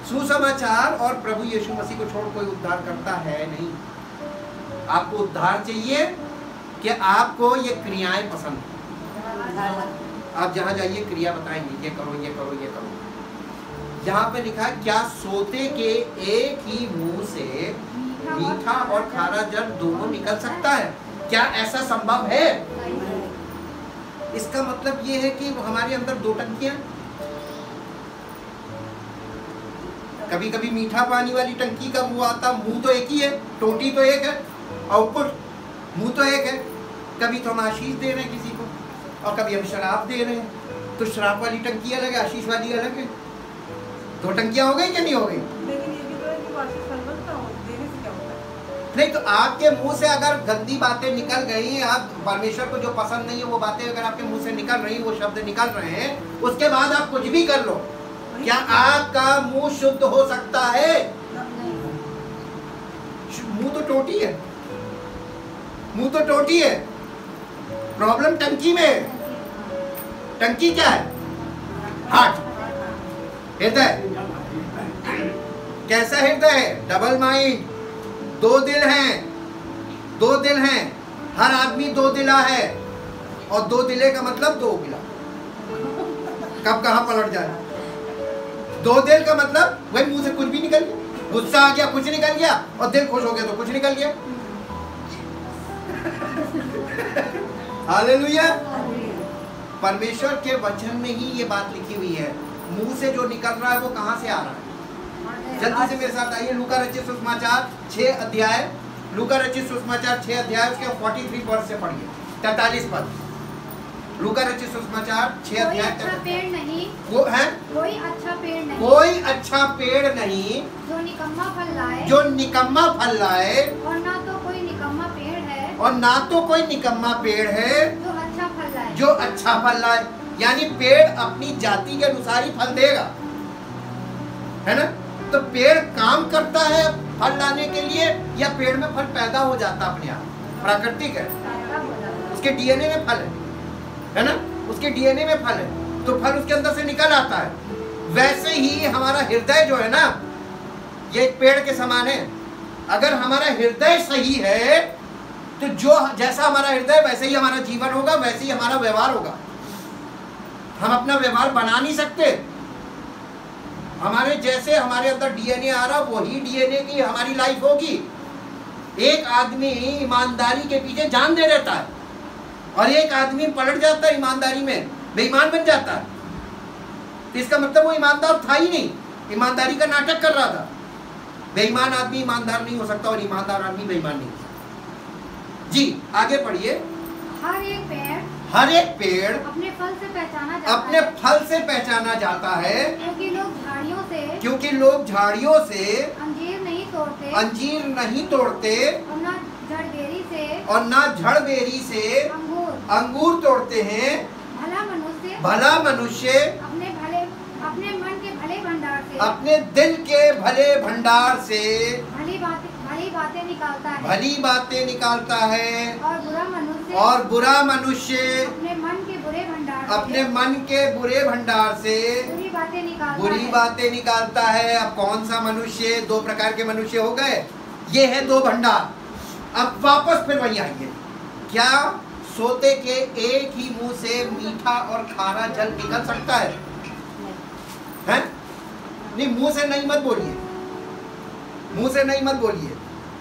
सुसमाचार और प्रभु यीशु मसीह को छोड़ कोई उद्धार करता है नहीं। आपको उद्धार चाहिए कि आपको ये क्रियाएं पसंद है? आप जहां जाइए क्रिया बताएंगे, ये करो ये करो ये करो। जहां पे लिखा है क्या सोते के एक ही मुंह से मीठा और खारा जल दोनों निकल सकता है? क्या ऐसा संभव है? इसका मतलब ये है कि हमारे अंदर दो टंकियां, कभी कभी मीठा पानी वाली टंकी का मुंह आता, मुंह तो एक ही है, टोटी तो एक है, आउटपुट मुंह तो एक है। कभी तो हम आशीष दे रहे हैं किसी को और कभी हम शराब दे रहे हैं, तो शराब वाली टंकी अलग है, आशीष वाली अलग है। दो टंकियां हो गई क्या नहीं हो गई? नहीं तो आपके मुंह से अगर गंदी बातें निकल गई, आप परमेश्वर को जो पसंद नहीं है वो बातें अगर आपके मुंह से निकल रही, वो शब्द निकल रहे हैं, उसके बाद आप कुछ भी कर लो, क्या आपका मुंह शुद्ध हो सकता है? मुंह तो टोटी है, मुंह तो टोटी है। प्रॉब्लम टंकी में है। टंकी क्या है? हार्ट, हृदय। कैसा हृदय है? डबल माइंड, दो दिल हैं, दो दिल हैं। हर आदमी दो दिला है, और दो दिले का मतलब दो गिला, कब कहां पलट जाए। दो दिल का मतलब वही मुंह से कुछ भी निकल गया, गुस्सा आ गया कुछ निकल गया, और दिल खुश हो गया तो कुछ निकल गया। हालेलुया। परमेश्वर के वचन में ही ये बात लिखी हुई है। मुंह से जो निकल रहा है वो कहां से आ रहा है? जल्दी से मेरे साथ आइए, लूका रचित सुसमाचार 6 अध्याय, लूका रचित सुसमाचार 6 अध्याय उसके 43 वर्ष से पढ़िए, 43 पद। लूका रचित सुसमाचार 6 अध्याय। अच्छा पेड़ नहीं, वो है कोई अच्छा पेड़ नहीं, कोई अच्छा पेड़ नहीं जो निकम्मा फल लाए, जो निकम्मा फल लाए, और ना तो कोई निकम्मा पेड़ है, और ना तो कोई निकम्मा पेड़ है जो अच्छा फल लाए, जो अच्छा फल लाए। यानी पेड़ अपनी जाति के अनुसार ही फल देगा, है ना? तो पेड़ काम करता है फल लाने के लिए, या पेड़ में फल पैदा हो जाता अपने आप? प्राकृतिक है, उसके डीएनए में फल है ना? उसके डीएनए में फल है, तो फल उसके अंदर से निकल आता है। वैसे ही हमारा हृदय जो है ना, ये एक पेड़ के समान है। अगर हमारा हृदय सही है तो जो जैसा हमारा हृदय वैसे ही हमारा जीवन होगा, वैसे ही हमारा व्यवहार होगा। हम अपना व्यवहार बना नहीं सकते। हमारे जैसे हमारे अंदर डीएनए आ रहा, वही डीएनए की हमारी लाइफ होगी। एक आदमी ईमानदारी के पीछे जान दे देता है, और एक आदमी पलट जाता है ईमानदारी में, बेईमान बन जाता है। तो इसका मतलब वो ईमानदार था ही नहीं, ईमानदारी का नाटक कर रहा था। बेईमान आदमी ईमानदार नहीं हो सकता, और ईमानदार आदमी बेईमान नहीं हो सकता। जी आगे पढ़िए। हर एक पेड़ अपने फल से पहचाना जाता अपने है, फल से पहचाना जाता है, क्योंकि लोग झाड़ियों से अंजीर नहीं तोड़ते, और ना झड़बेरी से अंगूर तोड़ते हैं। भला मनुष्य अपने मन के भले भंडार से, अपने दिल के भले भंडार से भली बातें निकालता है, और बुरा मनुष्य अपने मन के बुरे भंडार से बुरी बातें निकालता है। अब कौन सा मनुष्य? 2 प्रकार के मनुष्य हो गए। ये है 2 भंडार। अब वापस फिर वही आएंगे। क्या सोते के एक ही मुंह से मीठा और खारा जल निकल सकता है? हैं? नहीं, मुंह से नहीं मत बोलिए, मुंह से नहीं मत बोलिए।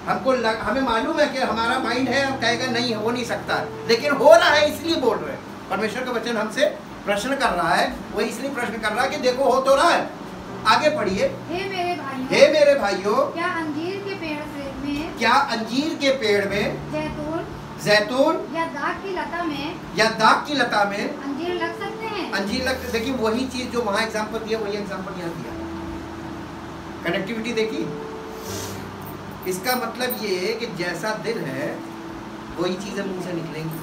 हमें मालूम है कि हमारा माइंड है और कहेगा नहीं हो नहीं सकता, लेकिन हो रहा है इसलिए बोल रहे हैं। परमेश्वर का वचन हमसे प्रश्न कर रहा है, वो इसलिए प्रश्न कर रहा है कि देखो हो तो रहा है। आगे पढ़िए। हे मेरे भाइयों, क्या अंजीर के पेड़ में जैतून या दाख की लता में अंजीर लग सकते हैं? अंजीर लग, देखिए वही चीज जो वहां एग्जांपल दिया वही एग्जांपल यहाँ दिया। कनेक्टिविटी देखिए। इसका मतलब ये है कि जैसा दिल है वही चीजें मुंह से निकलेंगी।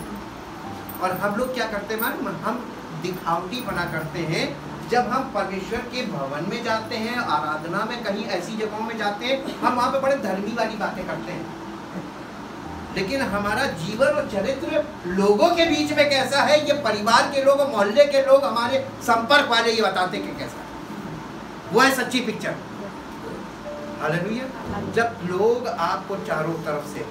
और हम लोग क्या करते हैं मालूम, हम दिखावटी बना करते हैं। जब हम परमेश्वर के भवन में जाते हैं, आराधना में, कहीं ऐसी जगहों में जाते हैं, हम वहां पे बड़े धर्मी वाली बातें करते हैं, लेकिन हमारा जीवन और चरित्र लोगों के बीच में कैसा है, ये परिवार के लोग, मोहल्ले के लोग, हमारे संपर्क वाले ये बताते कि कैसा है। वो है सच्ची पिक्चर। हालेलुया। जब लोग आपको चारों तरफ से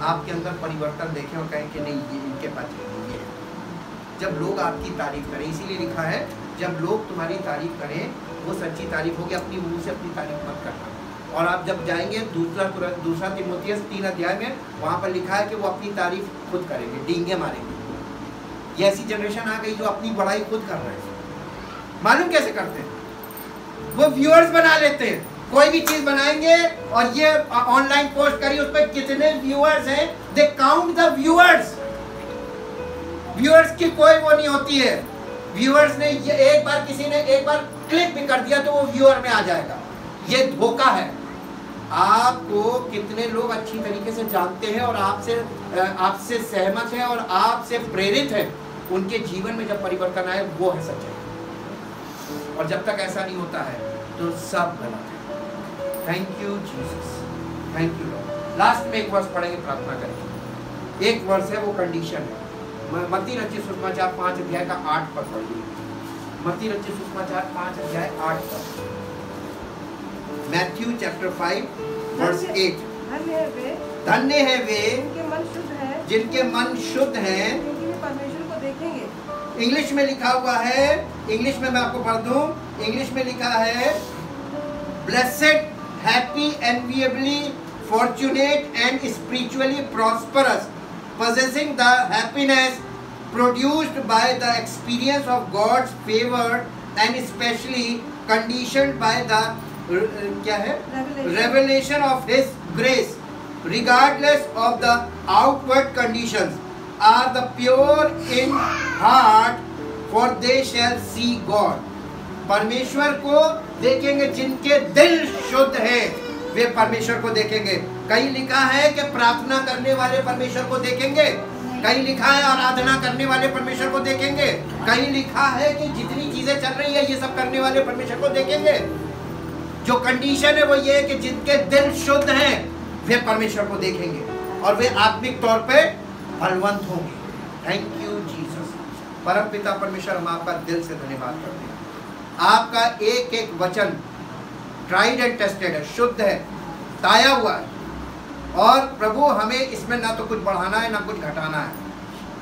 आपके अंदर परिवर्तन देखें और कहें कि नहीं ये इनके पास ये है, जब लोग आपकी तारीफ करें, इसीलिए लिखा है जब लोग तुम्हारी तारीफ करें वो सच्ची तारीफ होगी, अपनी मुंह से अपनी तारीफ मत करना। और आप जब जाएंगे दूसरा तीमुथियुस 3 अध्याय में, वहाँ पर लिखा है कि वो अपनी तारीफ खुद करेंगे, डींगे मारेंगे। ये ऐसी जनरेशन आ गई जो अपनी बड़ाई खुद कर रहे हैं। मालूम कैसे करते हैं? वो व्यूअर्स बना लेते हैं। कोई भी चीज बनाएंगे और ये ऑनलाइन पोस्ट करिए, उस पर कितने व्यूअर्स हैं, they count the viewers. Viewers की कोई वो नहीं होती है। व्यूअर्स ने ये एक बार, किसी ने एक बार क्लिक भी कर दिया तो वो व्यूअर में आ जाएगा। ये धोखा है। आपको कितने लोग अच्छी तरीके से जानते हैं और आपसे सहमत हैं और आपसे प्रेरित हैं, उनके जीवन में जब परिवर्तन आए वो है सच्चाई। और जब तक ऐसा नहीं होता है तो सब गलत है। Thank you Jesus, thank you Lord. Last में एक वर्ष पढ़ेंगे, प्रार्थना करेंगे। एक वर्ष है, वो कंडीशन है। मत्ती रचित सुसमाचार 5 अध्याय का 8 पद पढ़िए। मत्ती रचित सुसमाचार 5 अध्याय 8 पद। Matthew chapter 5 verse 8। धन्य है वे जिनके मन शुद्ध हैं, परमेश्वर को देखेंगे। इंग्लिश में लिखा हुआ है, इंग्लिश में मैं आपको पढ़ दूं। इंग्लिश में लिखा है blessed, happy, enviably, fortunate and spiritually prosperous, possessing the happiness produced by the experience of God's favor and especially conditioned by the revelation of His grace, regardless of the outward conditions, are the pure in heart, for they shall see God. परमेश्वर को देखेंगे जिनके दिल शुद्ध है, वे परमेश्वर को देखेंगे। कहीं लिखा है कि प्रार्थना करने वाले परमेश्वर को देखेंगे, कहीं लिखा है आराधना करने वाले परमेश्वर को देखेंगे, कहीं लिखा है कि जितनी चीजें चल रही है ये सब करने वाले परमेश्वर को देखेंगे। जो कंडीशन है वो ये है कि जिनके दिल शुद्ध हैं वे परमेश्वर को देखेंगे और वे आत्मिक तौर पे फलवंत होंगे। Thank you Jesus. परम पिता परमेश्वर, हम आपका दिल से धन्यवाद करते हैं। आपका एक एक वचन ट्राइड एंड टेस्टेड है, शुद्ध है, ताया हुआ है। और प्रभु हमें इसमें ना तो कुछ बढ़ाना है ना कुछ घटाना है,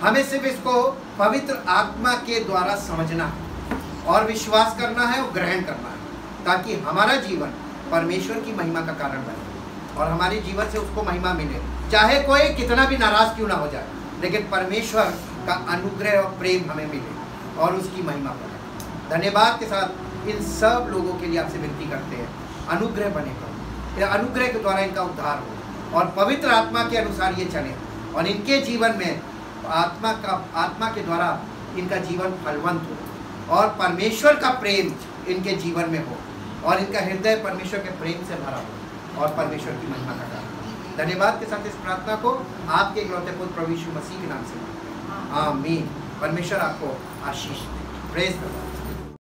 हमें सिर्फ इसको पवित्र आत्मा के द्वारा समझना है और विश्वास करना है और ग्रहण करना है, ताकि हमारा जीवन परमेश्वर की महिमा का कारण बने और हमारे जीवन से उसको महिमा मिले। चाहे कोई कितना भी नाराज क्यों ना हो जाए, लेकिन परमेश्वर का अनुग्रह और प्रेम हमें मिले और उसकी महिमा बने। धन्यवाद के साथ इन सब लोगों के लिए आपसे विनती करते हैं, अनुग्रह बनेगा, अनुग्रह के द्वारा इनका उद्धार हो और पवित्र आत्मा के अनुसार ये चले और इनके जीवन में आत्मा के द्वारा इनका जीवन फलवंत हो और परमेश्वर का प्रेम इनके जीवन में हो और इनका हृदय परमेश्वर के प्रेम से भरा हो और परमेश्वर की महिमा का कारण। धन्यवाद के साथ इस प्रार्थना को आपके इकलौते पुत्र प्रभु यीशु मसीह के नाम से आमीन। परमेश्वर आपको आशीष दे। Praise the Lord.